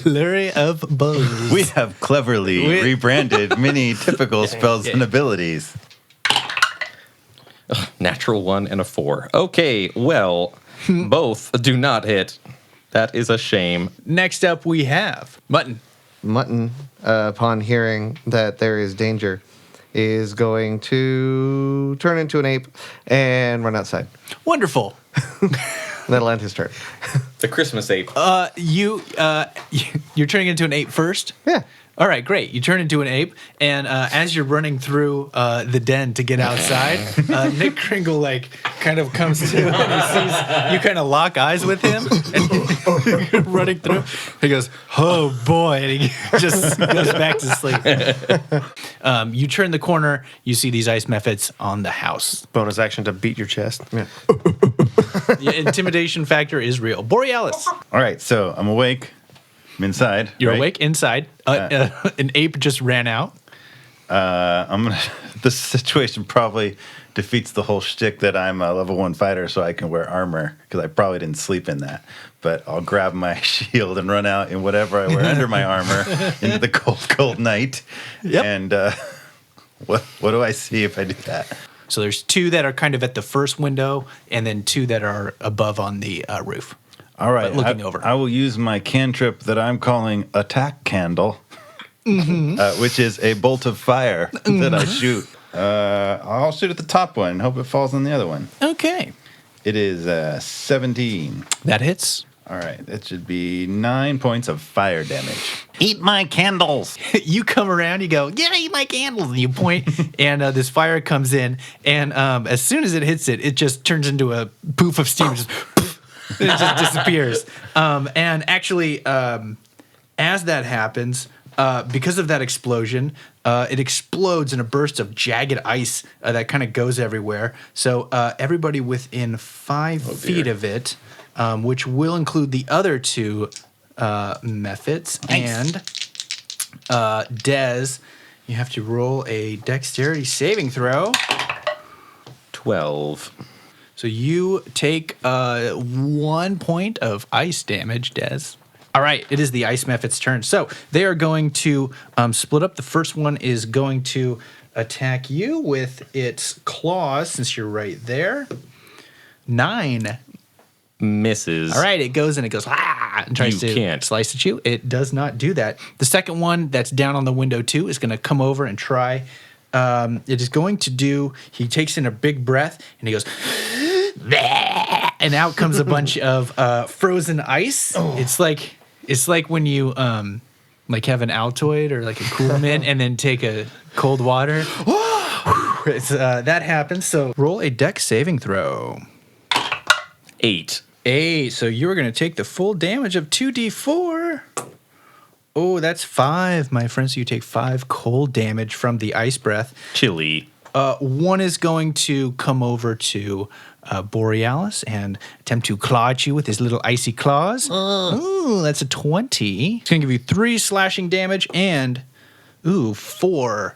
Flurry of bows. We have cleverly rebranded many typical spells and abilities. Natural 1 and a 4. Okay, well, both do not hit. That is a shame. Next up, we have Mutton. Mutton, upon hearing that there is danger, is going to turn into an ape and run outside. Wonderful. That'll end his turn. The Christmas ape. You're turning into an ape first? Yeah. All right, great. You turn into an ape, and as you're running through the den to get outside, Nick Kringle kind of comes to and he sees you kind of lock eyes with him, and you're running through. He goes, "Oh boy!" and he just goes back to sleep. You turn the corner, you see these ice methods on the house. Bonus action to beat your chest. Yeah. The intimidation factor is real. Borealis, All right, so I'm awake. I'm inside. you're right? awake inside. An ape just ran out. I'm gonna. This situation probably defeats the whole shtick that I'm a level 1 fighter, so I can wear armor because I probably didn't sleep in that. But I'll grab my shield and run out in whatever I wear under my armor into the cold night. Yep. And what do I see if I do that? So there's 2 that are kind of at the first window, and then 2 that are above on the roof. All right, looking over. I will use my cantrip that I'm calling Attack Candle, which is a bolt of fire that I shoot. I'll shoot at the top one and hope it falls on the other one. Okay. It is 17. That hits. All right, that should be 9 points of fire damage. Eat my candles. You come around, you go, yeah, eat my candles. And you point, and this fire comes in. And as soon as it hits it, it just turns into a poof of steam. Just, it just disappears. And actually, as that happens, because of that explosion, it explodes in a burst of jagged ice that kind of goes everywhere. So everybody within 5 feet of it, which will include the other 2 methods. Nice. And Dez, you have to roll a dexterity saving throw. 12. So you take 1 point of ice damage, Dez. All right, it is the ice method's turn. So they are going to split up. The first one is going to attack you with its claws, since you're right there. 9. Misses. All right, it goes and tries You to can't. slice at you. It does not do that. The second one that's down on the window too is going to come over and try. It is going to do. He takes in a big breath and he goes, and out comes a bunch of frozen ice. It's like when you Like have an Altoid or like a Cool Mint and then take a cold water. That happens. So roll a dex saving throw. 8. 8. So you're going to take the full damage of 2d4. Oh, that's 5, my friend. So you take 5 cold damage from the ice breath. Chilly. One is going to come over to Borealis and attempt to claw at you with his little icy claws. Ooh, that's a 20. It's going to give you 3 slashing damage and, 4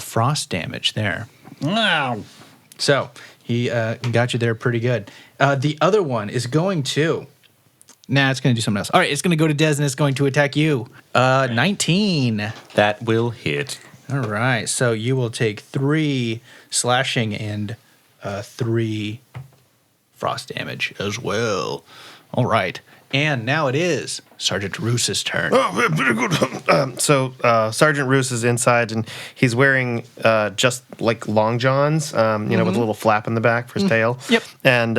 frost damage there. Wow. So he got you there pretty good. The other one is going to... Nah, it's going to do something else. All right, it's going to go to Des and it's going to attack you. 19. That will hit. All right, so you will take 3 slashing and 3 frost damage as well. All right, and now it is Sergeant Roos's turn. Oh, very good. So Sergeant Roos is inside, and he's wearing just like long johns, with a little flap in the back for his tail. Yep. And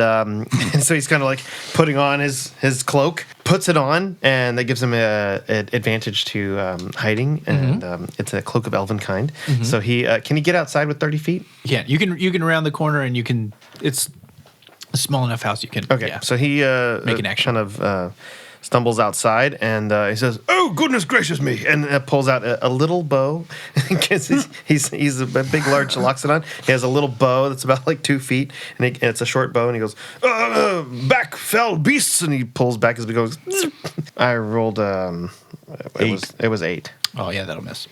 so he's kind of like putting on his cloak, puts it on, and that gives him an advantage to hiding. And it's a cloak of elven kind. So he can he get outside with 30 feet? Yeah, you can round the corner and you can. It's a small enough house you can. Okay. Yeah. So he Make an action. kind of stumbles outside, and he says, Oh, goodness gracious me. and pulls out a little bow. Because he's a big, large loxodon. He has a little bow that's about like 2 feet, and it's a short bow. And he goes, Back, fell beasts. and he pulls back as he goes. I rolled. It was 8. Oh yeah, that'll miss.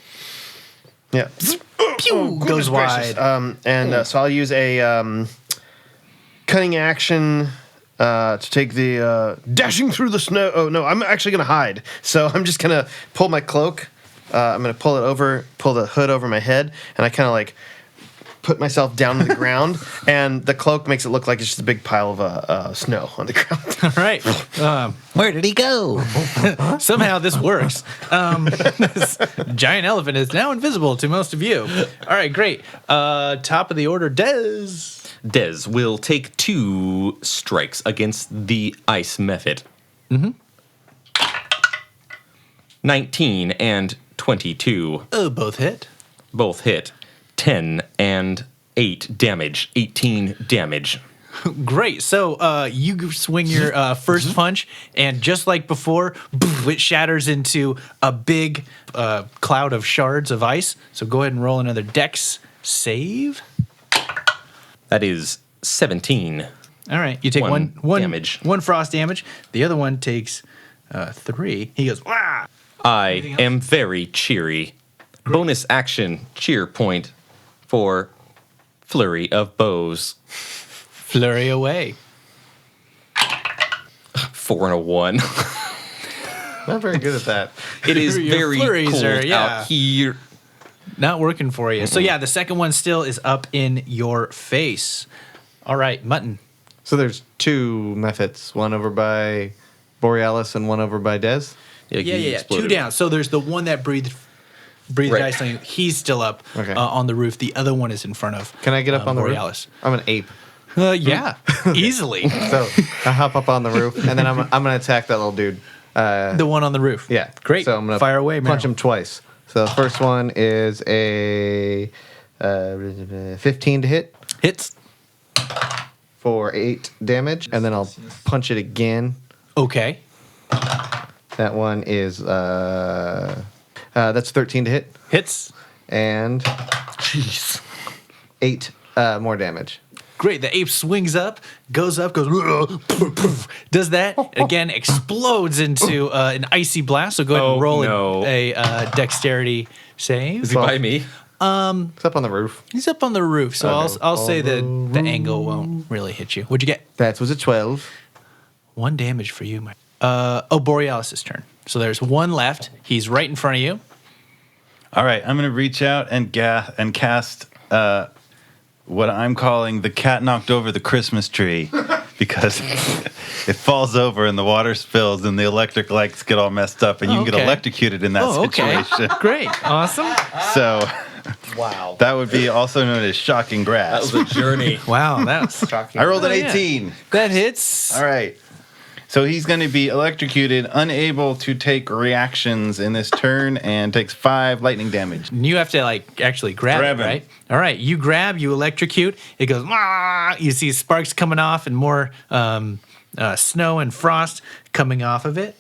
Yeah. Pew goes wide. So I'll use a cunning action. To take the Dashing through the snow. Oh no, I'm actually gonna hide. So I'm just gonna pull my cloak. I'm gonna pull the hood over my head, and I kind of like put myself down to the ground, and the cloak makes it look like it's just a big pile of snow on the ground. All right. Where did he go? Somehow this works. This giant elephant is now invisible to most of you. All right, great. Top of the order, Des. Des will take 2 strikes against the ice method. 19 and 22. Both hit. Both hit. 10 and 8 damage. 18 damage. Great. So you swing your first punch, and just like before, it shatters into a big cloud of shards of ice. So go ahead and roll another dex save. That is 17. All right. You take One one damage. one frost damage. The other one takes 3. He goes, "Wah!" I am very cheery. Bonus action cheer point for flurry of bows. Flurry away. 4 and a 1. Not very good at that. It is Your very flurries cold are, yeah. out here. Not working for you. So yeah, the second one still is up in your face. All right, Mutton. So there's 2 methods, one over by Borealis and one over by Des. Yeah. 2 down. So there's the one that breathed Right. ice on you. He's still up Okay. on the roof. The other one is in front of. Can I get up on the Borealis. roof? I'm an ape. Yeah, easily. So I hop up on the roof, and then I'm going to attack that little dude. The one on the roof. Yeah. Great. So I'm going to Fire away, punch Meryl. him twice. So the first one is a 15 to hit Hits. for 8 damage, and then I'll punch it again. Okay. That one is that's 13 to hit, Hits. and 8 more damage. Great. The ape swings up, goes, does that again, explodes into an icy blast. So go ahead and Oh, roll no. a dexterity save. Is he by me? It's up on the roof. He's up on the roof, so Okay. I'll say the angle won't really hit you. What'd you get? That was a 12. 1 damage for you, Borealis' turn. So there's 1 left. He's right in front of you. All right, I'm going to reach out and cast what I'm calling the cat knocked over the Christmas tree because it falls over and the water spills and the electric lights get all messed up and you can get Okay. electrocuted in that situation. Great. Awesome. So Wow. that would be also known as shocking That grass. was a journey. Wow, that's I rolled an Oh, yeah. 18. That hits. All right. So he's going to be electrocuted, unable to take reactions in this turn, and takes 5 lightning damage. And you have to like actually grab Grab it, him. right? All right, you grab, you electrocute. It goes. "Wah!" You see sparks coming off and more snow and frost coming off of it.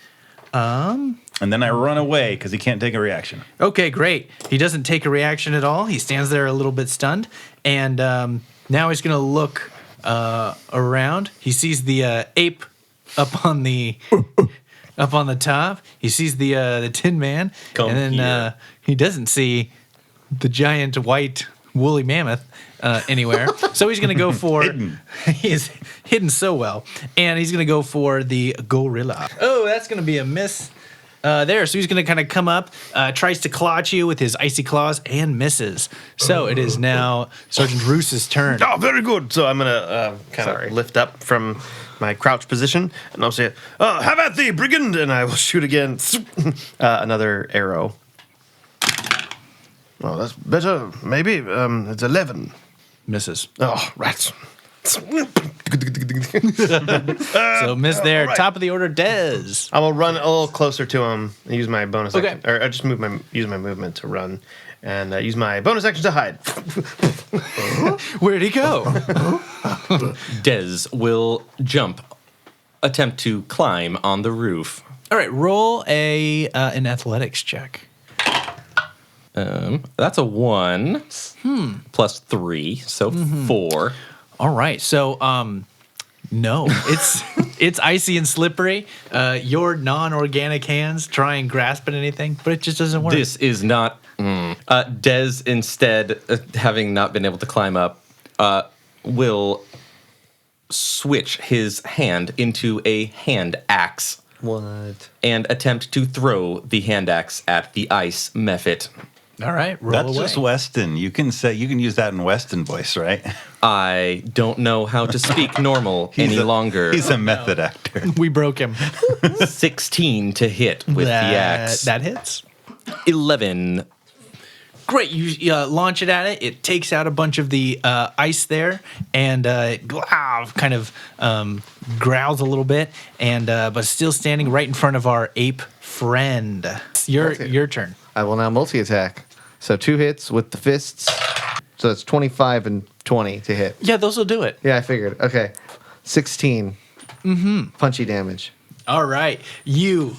And then I run away because he can't take a reaction. Okay, great. He doesn't take a reaction at all. He stands there a little bit stunned, and now he's going to look around. He sees the ape up on the top. He sees the Tin Man, Come and then here. he doesn't see the giant white woolly mammoth anywhere. So he's going to go for he is hidden so well, and he's going to go for the gorilla. Oh, that's going to be a miss. There, so he's going to kind of come up, tries to claw at you with his icy claws, and misses. So it is now Sergeant Roos's turn. Oh, very good. So I'm gonna kind of lift up from my crouch position, and I'll say, "Have at thee, brigand!" And I will shoot again. Another arrow. Oh, that's better. Maybe it's 11. Misses. Oh, rats. So miss there. right. Top of the order, Dez. I will run a little closer to him and use my bonus Okay. action, or I just use my movement to run, and use my bonus action to hide. Where'd he go? Dez will jump, attempt to climb on the roof. All right, roll an athletics check. That's a 1 plus 3, so 4. All right, so no, it's icy and slippery. Your non-organic hands try and grasp at anything, but it just doesn't work. This is not. Dez, instead, having not been able to climb up, will switch his hand into a hand axe. What? And attempt to throw the hand axe at the ice mephit. All right, roll That's away. just Weston. You can use that in Weston voice, right? I don't know how to speak normal any longer. He's a method actor. We broke him. 16 to hit with the axe. That hits. 11. Great, you launch it at it. It takes out a bunch of the ice there, and it kind of growls a little bit, and but still standing right in front of our ape friend. Your turn. I will now multi-attack. So 2 hits with the fists. So that's 25 and 20 to hit. Yeah, those will do it. Yeah, I figured. Okay. 16. Punchy damage. All right, you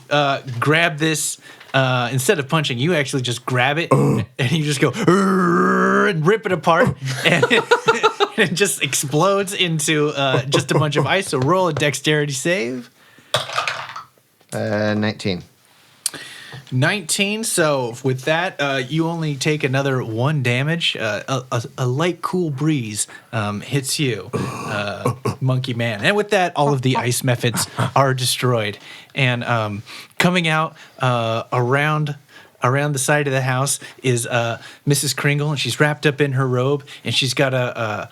grab this. Instead of punching, you actually just grab it and you just go and rip it apart, and it just explodes into just a bunch of ice. So roll a dexterity save. 19. 19. So with that, you only take another 1 damage. A light, cool breeze hits you, Monkey Man. And with that, all of the ice methods are destroyed. And coming out around the side of the house is Mrs. Kringle, and she's wrapped up in her robe, and she's got a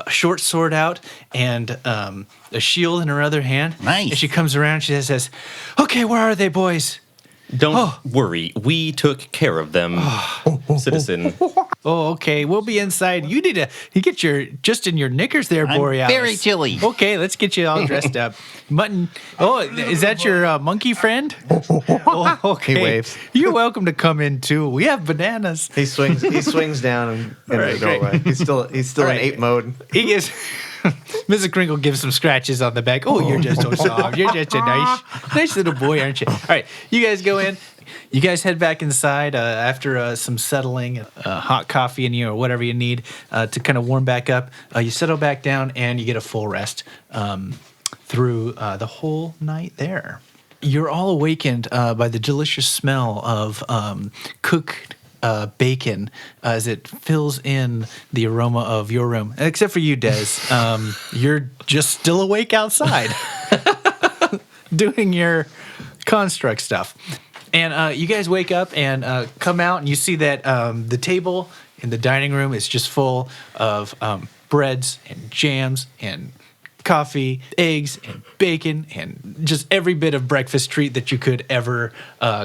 short sword out and a shield in her other hand. Nice. And she comes around. She says, "Okay, where are they, boys?" Don't worry. We took care of them, citizen. Oh, okay. We'll be inside. You need to get just in your knickers there, Borealis. very chilly. Okay, let's get you all dressed up. Mutton. Oh, is that your monkey friend? Oh, okay. He waves. You're welcome to come in too. We have bananas. He swings down in Right, the doorway. great. He's still Right. in ape mode. He gives Mrs. Kringle gives some scratches on the back. Oh, you're just so soft. You're just a nice little boy, aren't you? All right, you guys go in. You guys head back inside after some settling, hot coffee in you or whatever you need to kind of warm back up. You settle back down and you get a full rest through the whole night there. You're all awakened by the delicious smell of cooked bacon as it fills in the aroma of your room. Except for you, Des. You're just still awake outside doing your construct stuff. And you guys wake up and come out, and you see that the table in the dining room is just full of breads and jams and coffee, eggs, and bacon, and just every bit of breakfast treat that you could ever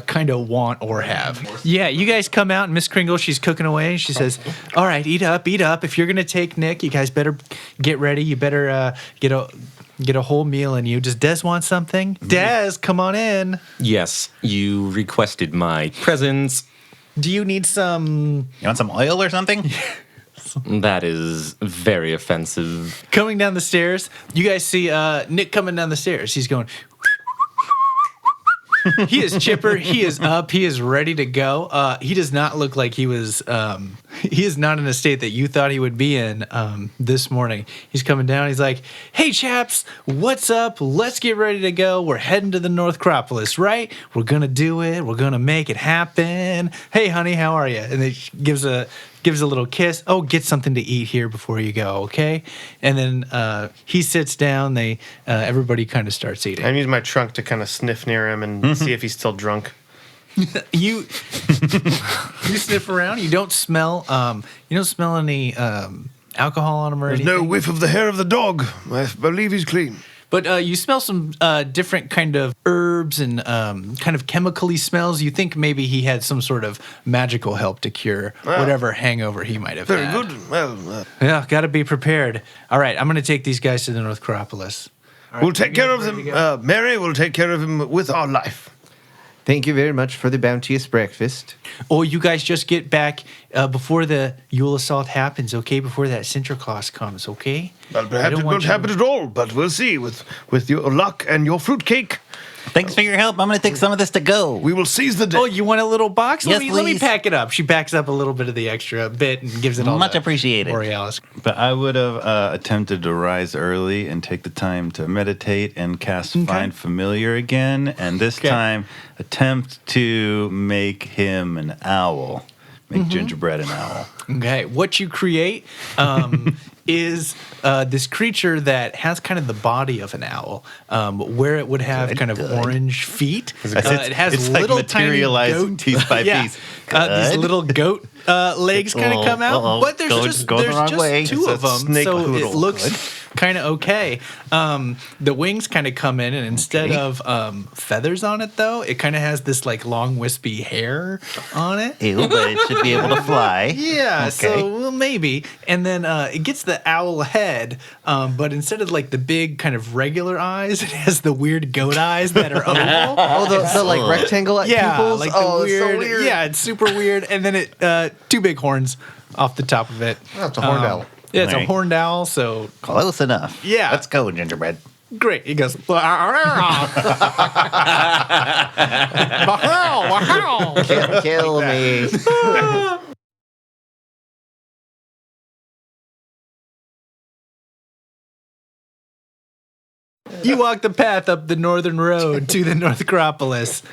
kind of want or have. Yeah, you guys come out, and Miss Kringle, she's cooking away. She says, "All right, eat up. If you're going to take Nick, you guys better get ready. You better Get a whole meal in you. Does Des want something? Des, come on in. Yes, you requested my presence. Do you need some... You want some oil or something? That is very offensive. Coming down the stairs, you guys see Nick coming down the stairs. He's going... He is chipper. He is up. He is ready to go. He does not look like he was... he is not in a state that you thought he would be in this morning. He's coming down. He's like, hey, chaps, what's up? Let's get ready to go. We're heading to the North Acropolis, right? We're going to do it. We're going to make it happen. Hey, honey, how are you? And he gives a little kiss. Oh, get something to eat here before you go, okay? And then he sits down. Everybody kind of starts eating. I use my trunk to kind of sniff near him and see if he's still drunk. You sniff around. You don't smell. Any alcohol on him or There's anything. no whiff of the hair of the dog. I believe he's clean. But you smell some different kind of herbs and kind of chemically smells. You think maybe he had some sort of magical help to cure whatever hangover he might have Very had. good. Well, Yeah, got to be prepared. All right, I'm going to take these guys to the North Acropolis. we'll take care of them. Mary will take care of him with our life. Thank you very much for the bounteous breakfast. Oh, you guys just get back before the Yule Assault happens, okay? Before that Sinterklaas comes, okay? Well, I perhaps don't it want won't you- happen at all, but we'll see. With your luck and your fruitcake, Thanks for your help. I'm going to take some of this to go. we will seize the day. Oh, you want a little box? Yes, let me please. pack it up. She backs up a little bit of the extra bit and gives it all Much to appreciated. Borealis. But I would have attempted to rise early and take the time to meditate and cast Find Familiar again. And this time, attempt to make him an owl. Make Gingerbread an owl. Okay, what you create is this creature that has kind of the body of an owl, where it would have kind of orange feet. It has it's like little tiny materializing goat, piece by yeah, piece. these Good. little goat legs kind of come out, but there's Going just the wrong way. two It's of a them, snake so it poodle. looks kind of okay. The wings kind of come in, and instead of feathers on it, though, it kind of has this like long wispy hair on it. Ew, but it should be able to fly. Yeah, Okay. so well, maybe. And then it gets the owl head, but instead of like the big kind of regular eyes, it has the weird goat eyes that are oval. Oh, the like rectangle Yeah, pupils? like the Oh, it's weird, so weird. Yeah, it's super weird. And then it two big horns off the top of it. Oh, it's a horned owl. Yeah, it's a Right. horned owl, so Close enough. Yeah. Let's go, Gingerbread. great. He goes, Kill me. You walk the path up the northern road to the North Acropolis.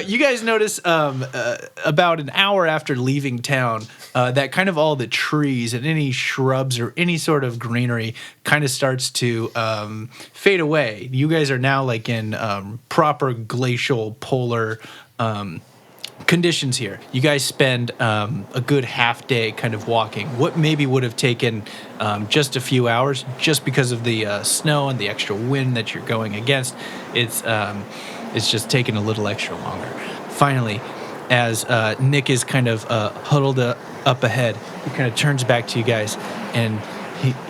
You guys notice about an hour after leaving town that kind of all the trees and any shrubs or any sort of greenery kind of starts to fade away. You guys are now like in proper glacial polar conditions here. You guys spend a good half day kind of walking. What maybe would have taken just a few hours, just because of the snow and the extra wind that you're going against, it's just taking a little extra longer. Finally, as Nick is kind of huddled up ahead, he kind of turns back to you guys, and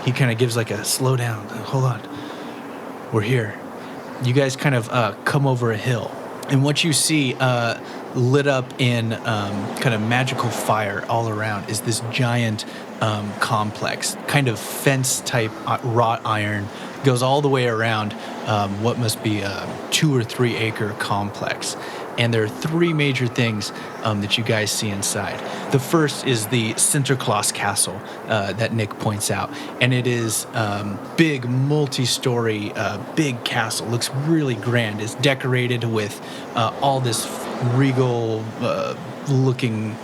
he kind of gives like a slow down. Hold on, we're here. You guys kind of come over a hill, and what you see lit up in kind of magical fire all around is this giant complex, kind of fence type wrought iron, goes all the way around what must be a 2 or 3 acre complex. And there are 3 major things that you guys see inside. The first is the Sinterklaas castle that Nick points out. And it is big, multi-story, big castle. Looks really grand. It's decorated with all this regal looking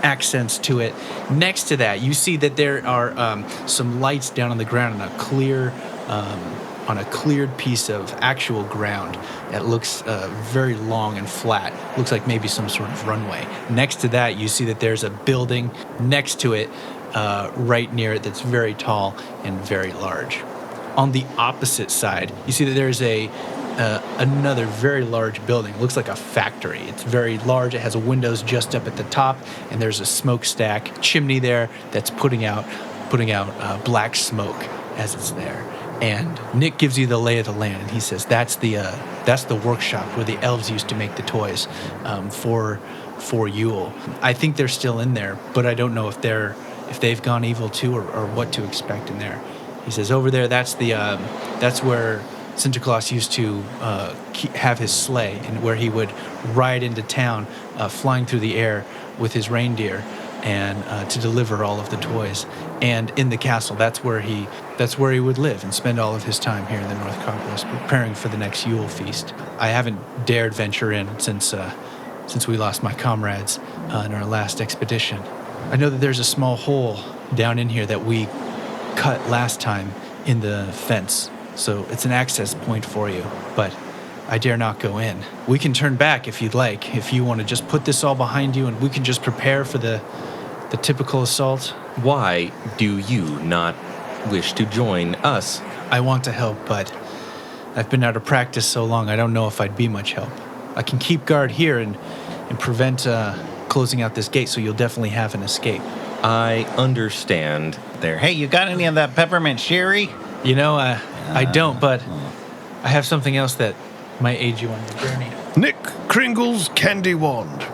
accents to it. Next to that, you see that there are some lights down on the ground on a cleared piece of actual ground that looks very long and flat. Looks like maybe some sort of runway. Next to that, you see that there's a building next to it, right near it, that's very tall and very large. On the opposite side, you see that there's another very large building. Looks like a factory. It's very large. It has windows just up at the top, and there's a smokestack chimney there that's putting out black smoke as it's there. And Nick gives you the lay of the land, and he says that's the workshop where the elves used to make the toys for Yule. I think they're still in there, but I don't know if they've gone evil too, or what to expect in there. He says over there that's where Sinterklaas used to have his sleigh, and where he would ride into town, flying through the air with his reindeer, and to deliver all of the toys. And in the castle, that's where he would live and spend all of his time here in the North Caucasus, preparing for the next Yule feast. I haven't dared venture in since we lost my comrades in our last expedition. I know that there's a small hole down in here that we cut last time in the fence, so it's an access point for you, but I dare not go in. We can turn back if you'd like, if you want to just put this all behind you, and we can just prepare for the typical assault. Why do you not wish to join us? I want to help, but I've been out of practice so long, I don't know if I'd be much help. I can keep guard here and prevent closing out this gate, so you'll definitely have an escape. I understand. There. Hey, you got any of that peppermint sherry? You know, I don't, but I have something else that might aid you on your journey. Nick Kringle's candy wand.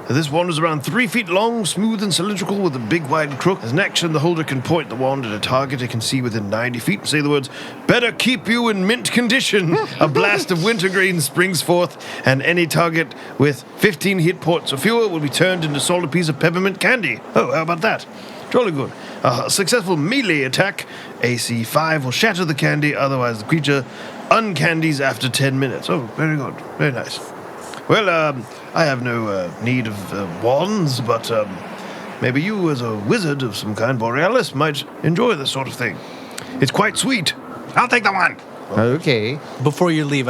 This wand is around 3 feet long, smooth and cylindrical, with a big wide crook. As an action, the holder can point the wand at a target it can see within 90 feet and say the words, "Better keep you in mint condition." A blast of wintergreen springs forth, and any target with 15 hit points or fewer will be turned into a solid piece of peppermint candy. Oh, how about that? Jolly good. A successful melee attack, AC 5, will shatter the candy, otherwise the creature uncandies after 10 minutes. Oh, very good. Very nice. Well, I have no need of wands, but maybe you, as a wizard of some kind, Borealis, might enjoy this sort of thing. It's quite sweet. I'll take the one. Okay. Before you leave,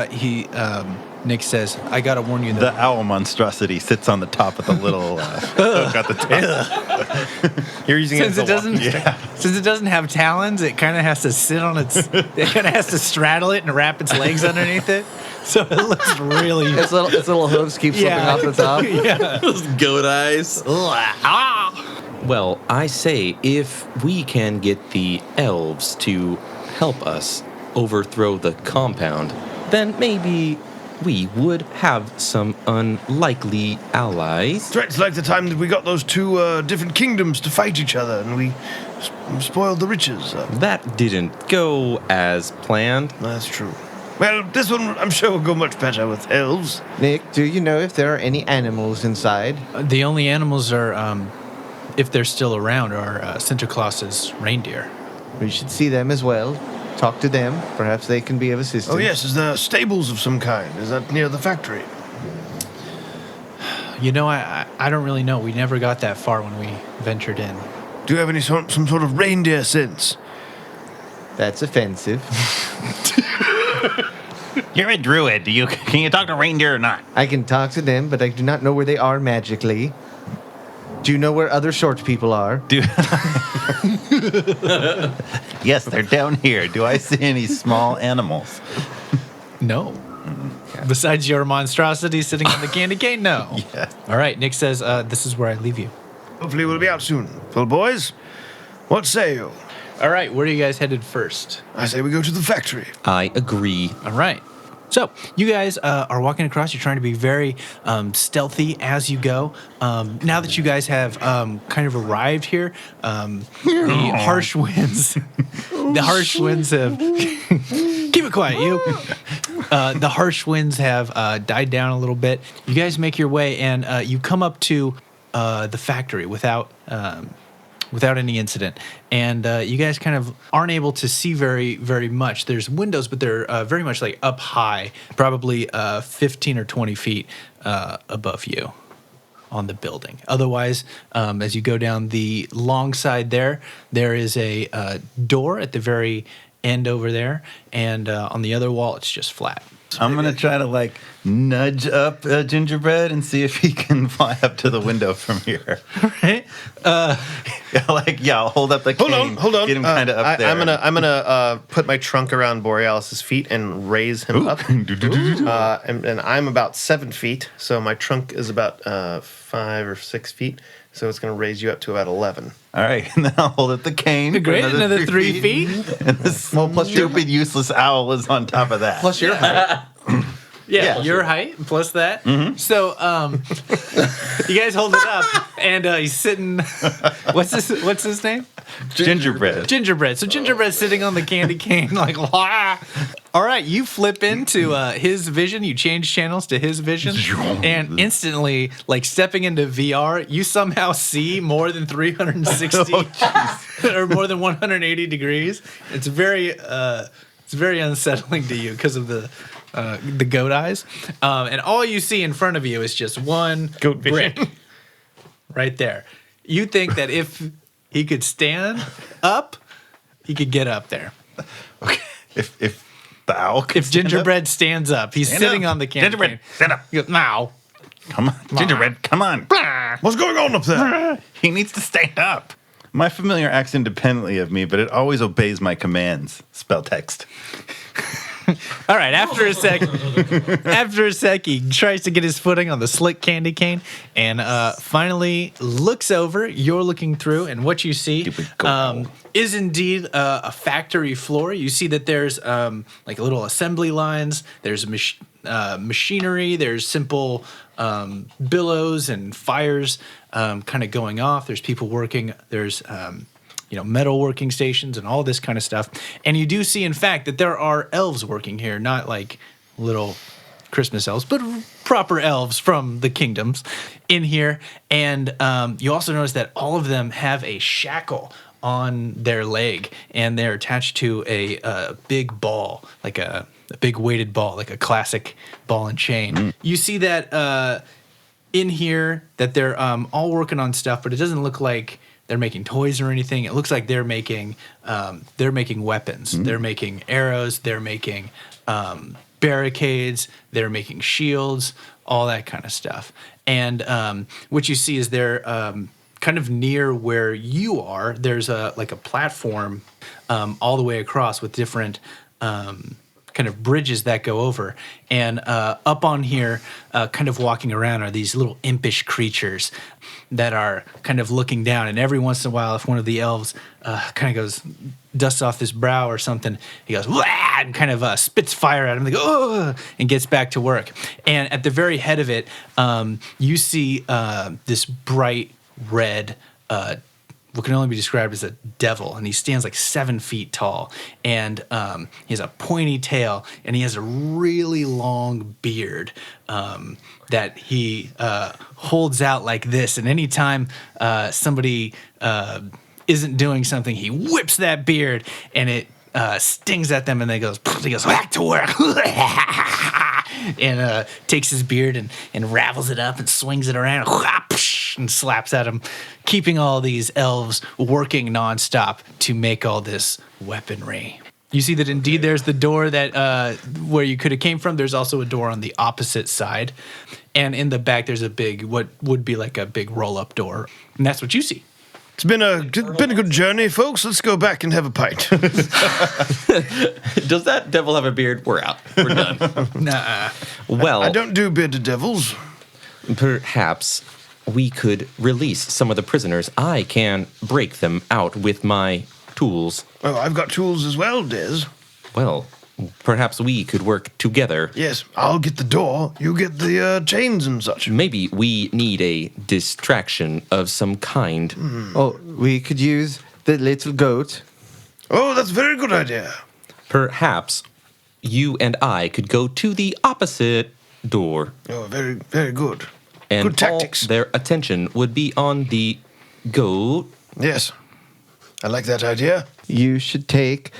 Nick says, I gotta warn you The that owl monstrosity sits on the top of the little hook at the top. You're using since it as a since it doesn't have talons, it kind of has to sit on its, it kind of has to straddle it and wrap its legs underneath it. So it looks really. Its little hooves keep slipping off the top. Yeah. Those goat eyes. Well, I say if we can get the elves to help us overthrow the compound, then maybe we would have some unlikely allies. Threats like the time that we got those two different kingdoms to fight each other, and we spoiled the riches. That didn't go as planned. That's true. Well, this one I'm sure will go much better with elves. Nick, do you know if there are any animals inside? The only animals are, if they're still around, are Sinterklaas's reindeer. We should see them as well. Talk to them. Perhaps they can be of assistance. Oh yes, is there stables of some kind? Is that near the factory? You know, I don't really know. We never got that far when we ventured in. Do you have any some sort of reindeer sense? That's offensive. You're a druid. Can you talk to reindeer or not? I can talk to them, but I do not know where they are magically. Do you know where other short people are? Yes, they're down here. Do I see any small animals? No. Besides your monstrosity sitting on the candy cane, no. Yeah. All right, Nick says, this is where I leave you. Hopefully we'll be out soon. Well, boys, what say you? All right, where are you guys headed first? I say we go to the factory. I agree. All right. So you guys are walking across. You're trying to be very stealthy as you go. Now that you guys have kind of arrived here, the harsh winds, have keep it quiet, you. The harsh winds have died down a little bit. You guys make your way, and you come up to the factory without any incident. And you guys kind of aren't able to see very, very much. There's windows, but they're very much like up high, probably 15 or 20 feet above you on the building. Otherwise, as you go down the long side there is a door at the very end over there. And on the other wall, it's just flat. I'm going to try to nudge up Gingerbread and see if he can fly up to the window from here. Right? I'll hold up the cane. Hold on. Get him kind of up there. I'm gonna put my trunk around Borealis' feet and raise him up. And I'm about 7 feet, so my trunk is about 5 or 6 feet. So it's gonna raise you up to about 11. All right, and then I'll hold up the cane. Great, another 3 feet. And the stupid, useless owl is on top of that. Plus your height. Yeah, your height plus that. Mm-hmm. So you guys hold it up, and he's sitting. What's his name? Gingerbread. So Gingerbread's sitting on the candy cane, like, wah. All right, you flip into his vision. You change channels to his vision, and instantly, like stepping into VR, you somehow see more than 360 or more than 180 degrees. It's very unsettling to you because of the goat eyes, and all you see in front of you is just one Goat brick vision. right there. You think that if he could stand up, he could get up there. Okay. If the owl could If stand Gingerbread stands up, he's Stand sitting up. on the candy Gingerbread, cane. stand up. He goes, now. Come on, Gingerbread, come on. What's going on up there? He needs to stand up. My familiar acts independently of me, but it always obeys my commands. Spell text. All right, after a sec, he tries to get his footing on the slick candy cane, and finally looks over. You're looking through, and what you see is indeed a factory floor. You see that there's like little assembly lines. There's machinery. There's simple billows and fires kind of going off. There's people working. There's metal working stations and all this kind of stuff. And you do see, in fact, that there are elves working here, not like little Christmas elves, but proper elves from the kingdoms in here. And you also notice that all of them have a shackle on their leg, and they're attached to a big ball, like a big weighted ball, like a classic ball and chain. You see that in here that they're all working on stuff, but it doesn't look like they're making toys or anything. It looks like they're making weapons. They're making arrows. They're making barricades. They're making shields. All that kind of stuff. And what you see is they're kind of near where you are. There's a platform all the way across with different kind of bridges that go over. And up on here, kind of walking around, are these little impish creatures that are kind of looking down. And every once in a while, if one of the elves kind of goes, dusts off his brow or something, he goes, wah, and kind of spits fire at him. They go, oh, and gets back to work. And at the very head of it, you see this bright red what can only be described as a devil, and he stands like 7 feet tall, and he has a pointy tail, and he has a really long beard that he holds out like this, and anytime somebody isn't doing something, he whips that beard, and it stings at them, and he goes back to work. And takes his beard and ravels it up and swings it around and slaps at him, keeping all these elves working nonstop to make all this weaponry. You see that indeed there's the door that where you could have came from. There's also a door on the opposite side. And in the back, there's a big, what would be like a big roll-up door. And that's what you see. It's been a good journey, folks. Let's go back and have a pint. Does that devil have a beard? We're out. We're done. Nah. Well, I don't do bearded devils. perhaps we could release some of the prisoners. I can break them out with my tools. Oh, I've got tools as well, Des. Well, perhaps we could work together. Yes, I'll get the door. You get the chains and such. Maybe we need a distraction of some kind. Oh, we could use the little goat. Oh, that's a very good idea. Perhaps you and I could go to the opposite door. Oh, very, very good. And Good tactics. all their attention would be on the goat. Yes, I like that idea. You should take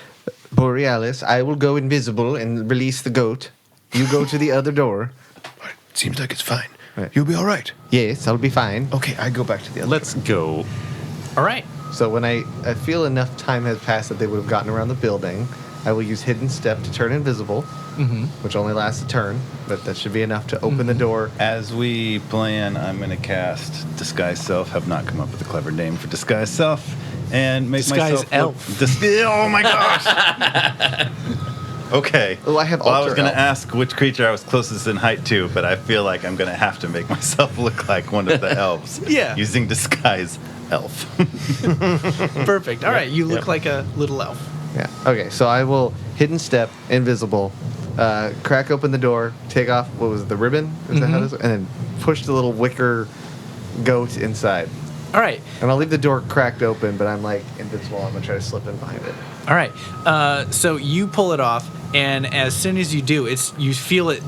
Borealis. I will go invisible and release the goat. You go to the other door. Right, seems like it's fine. Right. You'll be all right. Yes, I'll be fine. Okay, I go back to the other. Let's go. All right. So when I feel enough time has passed that they would have gotten around the building, I will use hidden step to turn invisible, which only lasts a turn, but that should be enough to open the door. As we plan, I'm going to cast Disguise Self. Have not come up with a clever name for Disguise Self. And make Disguise myself Elf. Oh my gosh! Okay. Oh, I have Well, I was alter going to elf. ask which creature I was closest in height to, but I feel like I'm going to have to make myself look like one of the elves. Yeah. Using Disguise Elf. Perfect. All right, you look like a little elf. Yeah. Okay, so I will hidden step, invisible, crack open the door, take off, what was it, the ribbon? Is that how this? And then push the little wicker goat inside. All right. And I'll leave the door cracked open, but I'm like invincible. I'm going to try to slip in behind it. All right. So you pull it off, and as soon as you do, you feel it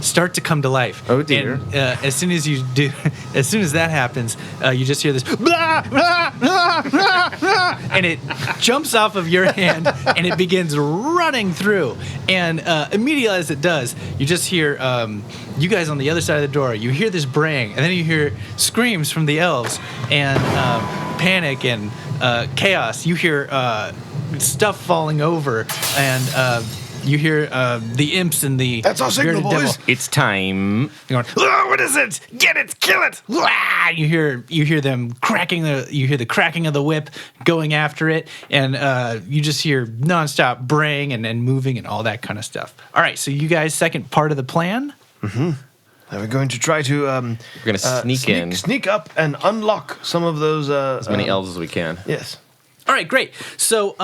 start to come to life. Oh, dear. And as soon as you do, as soon as that happens, you just hear this, blah, blah, blah, blah, blah, and it jumps off of your hand, and it begins running through. And immediately as it does, you just hear you guys on the other side of the door. You hear this braying, and then you hear screams from the elves, and panic and chaos. You hear stuff falling over, and you hear the imps and the That's our signal, bearded boys. It's time. You're going, oh, what is it? Get it, kill it! Wah! You hear them cracking the cracking of the whip going after it, and you just hear nonstop braying and moving and all that kind of stuff. All right, so you guys, second part of the plan. And we're going to try to We're gonna sneak up and unlock some of those. as many elves as we can. Yes, All right, great. So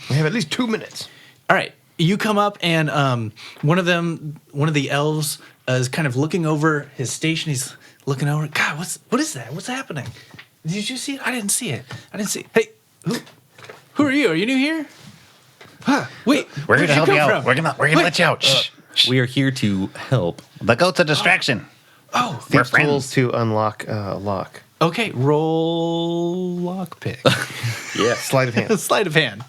we have at least 2 minutes. all right, you come up, and one of the elves is kind of looking over his station. He's looking over. God, what is that? What's happening? Did you see it? I didn't see it. Hey, who are you? Are you new here? Huh? Wait, We're where'd here to help come you out. from? We're gonna let you out. Shh. We are here to help. The goat's a distraction. Oh, We're Thieves' tools friends. to unlock a lock. okay. Roll lockpick. Yeah. Sleight of hand. Sleight of hand.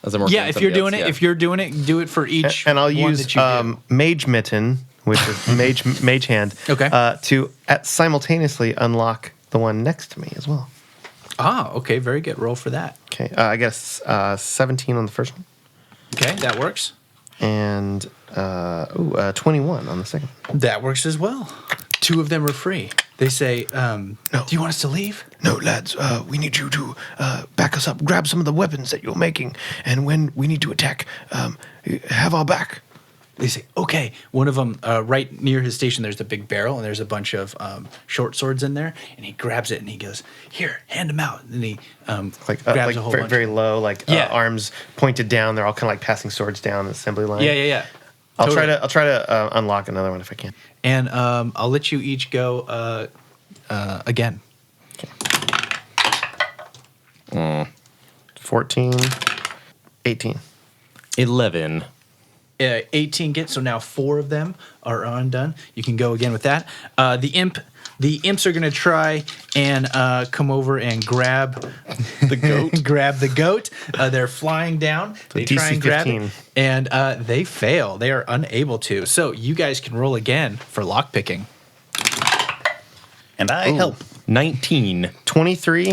As I'm working Yeah, on if somebody you're doing else, it, yeah. if you're doing it, do it for each. And I'll one use that you do. Mage Mitten, which is mage hand, Okay. to simultaneously unlock the one next to me as well. Okay, very good. Roll for that. Okay, I guess 17 on the first one, Okay, that works. and 21 on the second. That works as well. 2 of them are free. They say, "Do you want us to leave?" No, lads, we need you to back us up. Grab some of the weapons that you're making, and when we need to attack, have our back. They say, "Okay." One of them, right near his station, there's a big barrel, and there's a bunch of short swords in there. And he grabs it, and he goes, "Here, hand them out." And he Like grabs a whole very, bunch. very low, like Yeah. arms pointed down. They're all kind of like passing swords down the assembly line. Yeah. I'll Totally. try to unlock another one if I can. And I'll let you each go again. 14, 18. 11. 18 get, so now 4 of them are undone. You can go again with that. The imps are going to try and come over and grab the goat. grab the goat. They're flying down. They try and grab it, 15. and they fail. They are unable to. So you guys can roll again for lockpicking. And I help. 19. 23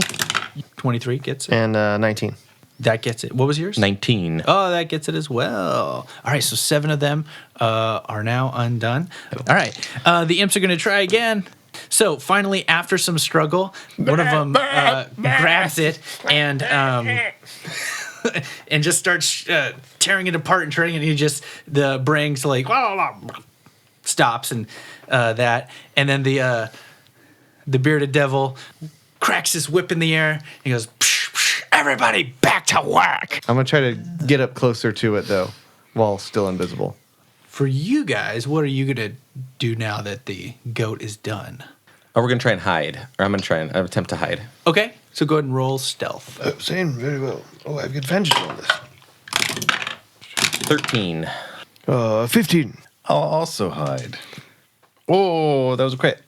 23 gets it. and 19. That gets it. What was yours? 19. Oh, that gets it as well. All right, so 7 of them are now undone. All right, the imps are going to try again. So finally, after some struggle, one of them grabs it and and just starts tearing it apart and turning it. And the braying's like stops and that, and then the bearded devil cracks his whip in the air. And he goes, "Psh, psh, everybody back to work." I'm going to try to get up closer to it, though, while still invisible. For you guys, what are you going to do now that the goat is done? Oh, we're going to try and hide. Or I'm going to try and attempt to hide. Okay, so go ahead and roll stealth. Saying very well. Oh, I have good advantage on this. 13. 15. I'll also hide. Oh, that was a crit.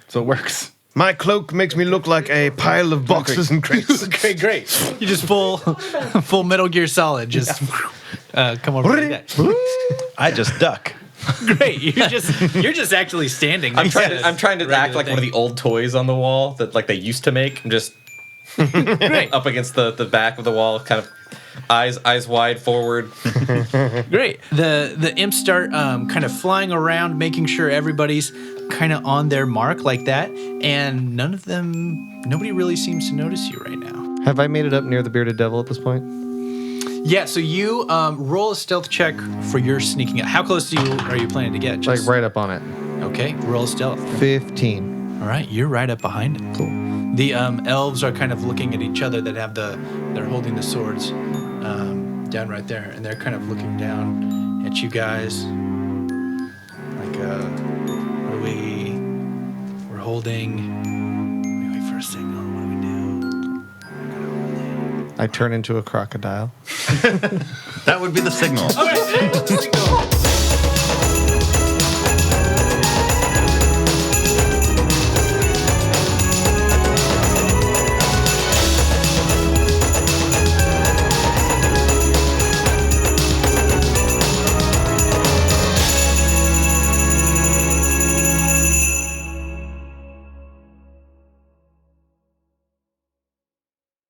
So it works. My cloak makes me look like a pile of boxes and crates. Okay, great. You just full Metal Gear Solid. Just come over like that. I just duck. Great. You're just actually standing. I'm next trying to to, I'm trying to regular act like one of thing. the old toys on the wall that like they used to make. I'm just Great. up against the back of the wall, kind of eyes wide forward. Great. The imps start kind of flying around, making sure everybody's kind of on their mark like that, and nobody really seems to notice you right now. Have I made it up near the bearded devil at this point? Yeah, so you roll a stealth check for your sneaking out. How close are you planning to get? Like right up on it. Okay, roll stealth. 15. All right, you're right up behind it. Cool. The elves are kind of looking at each other that have they're holding the swords down right there, and they're kind of looking down at you guys. Like, we're holding. We wait for a signal. What do we do? I turn into a crocodile. That would be the signal. All right, signal.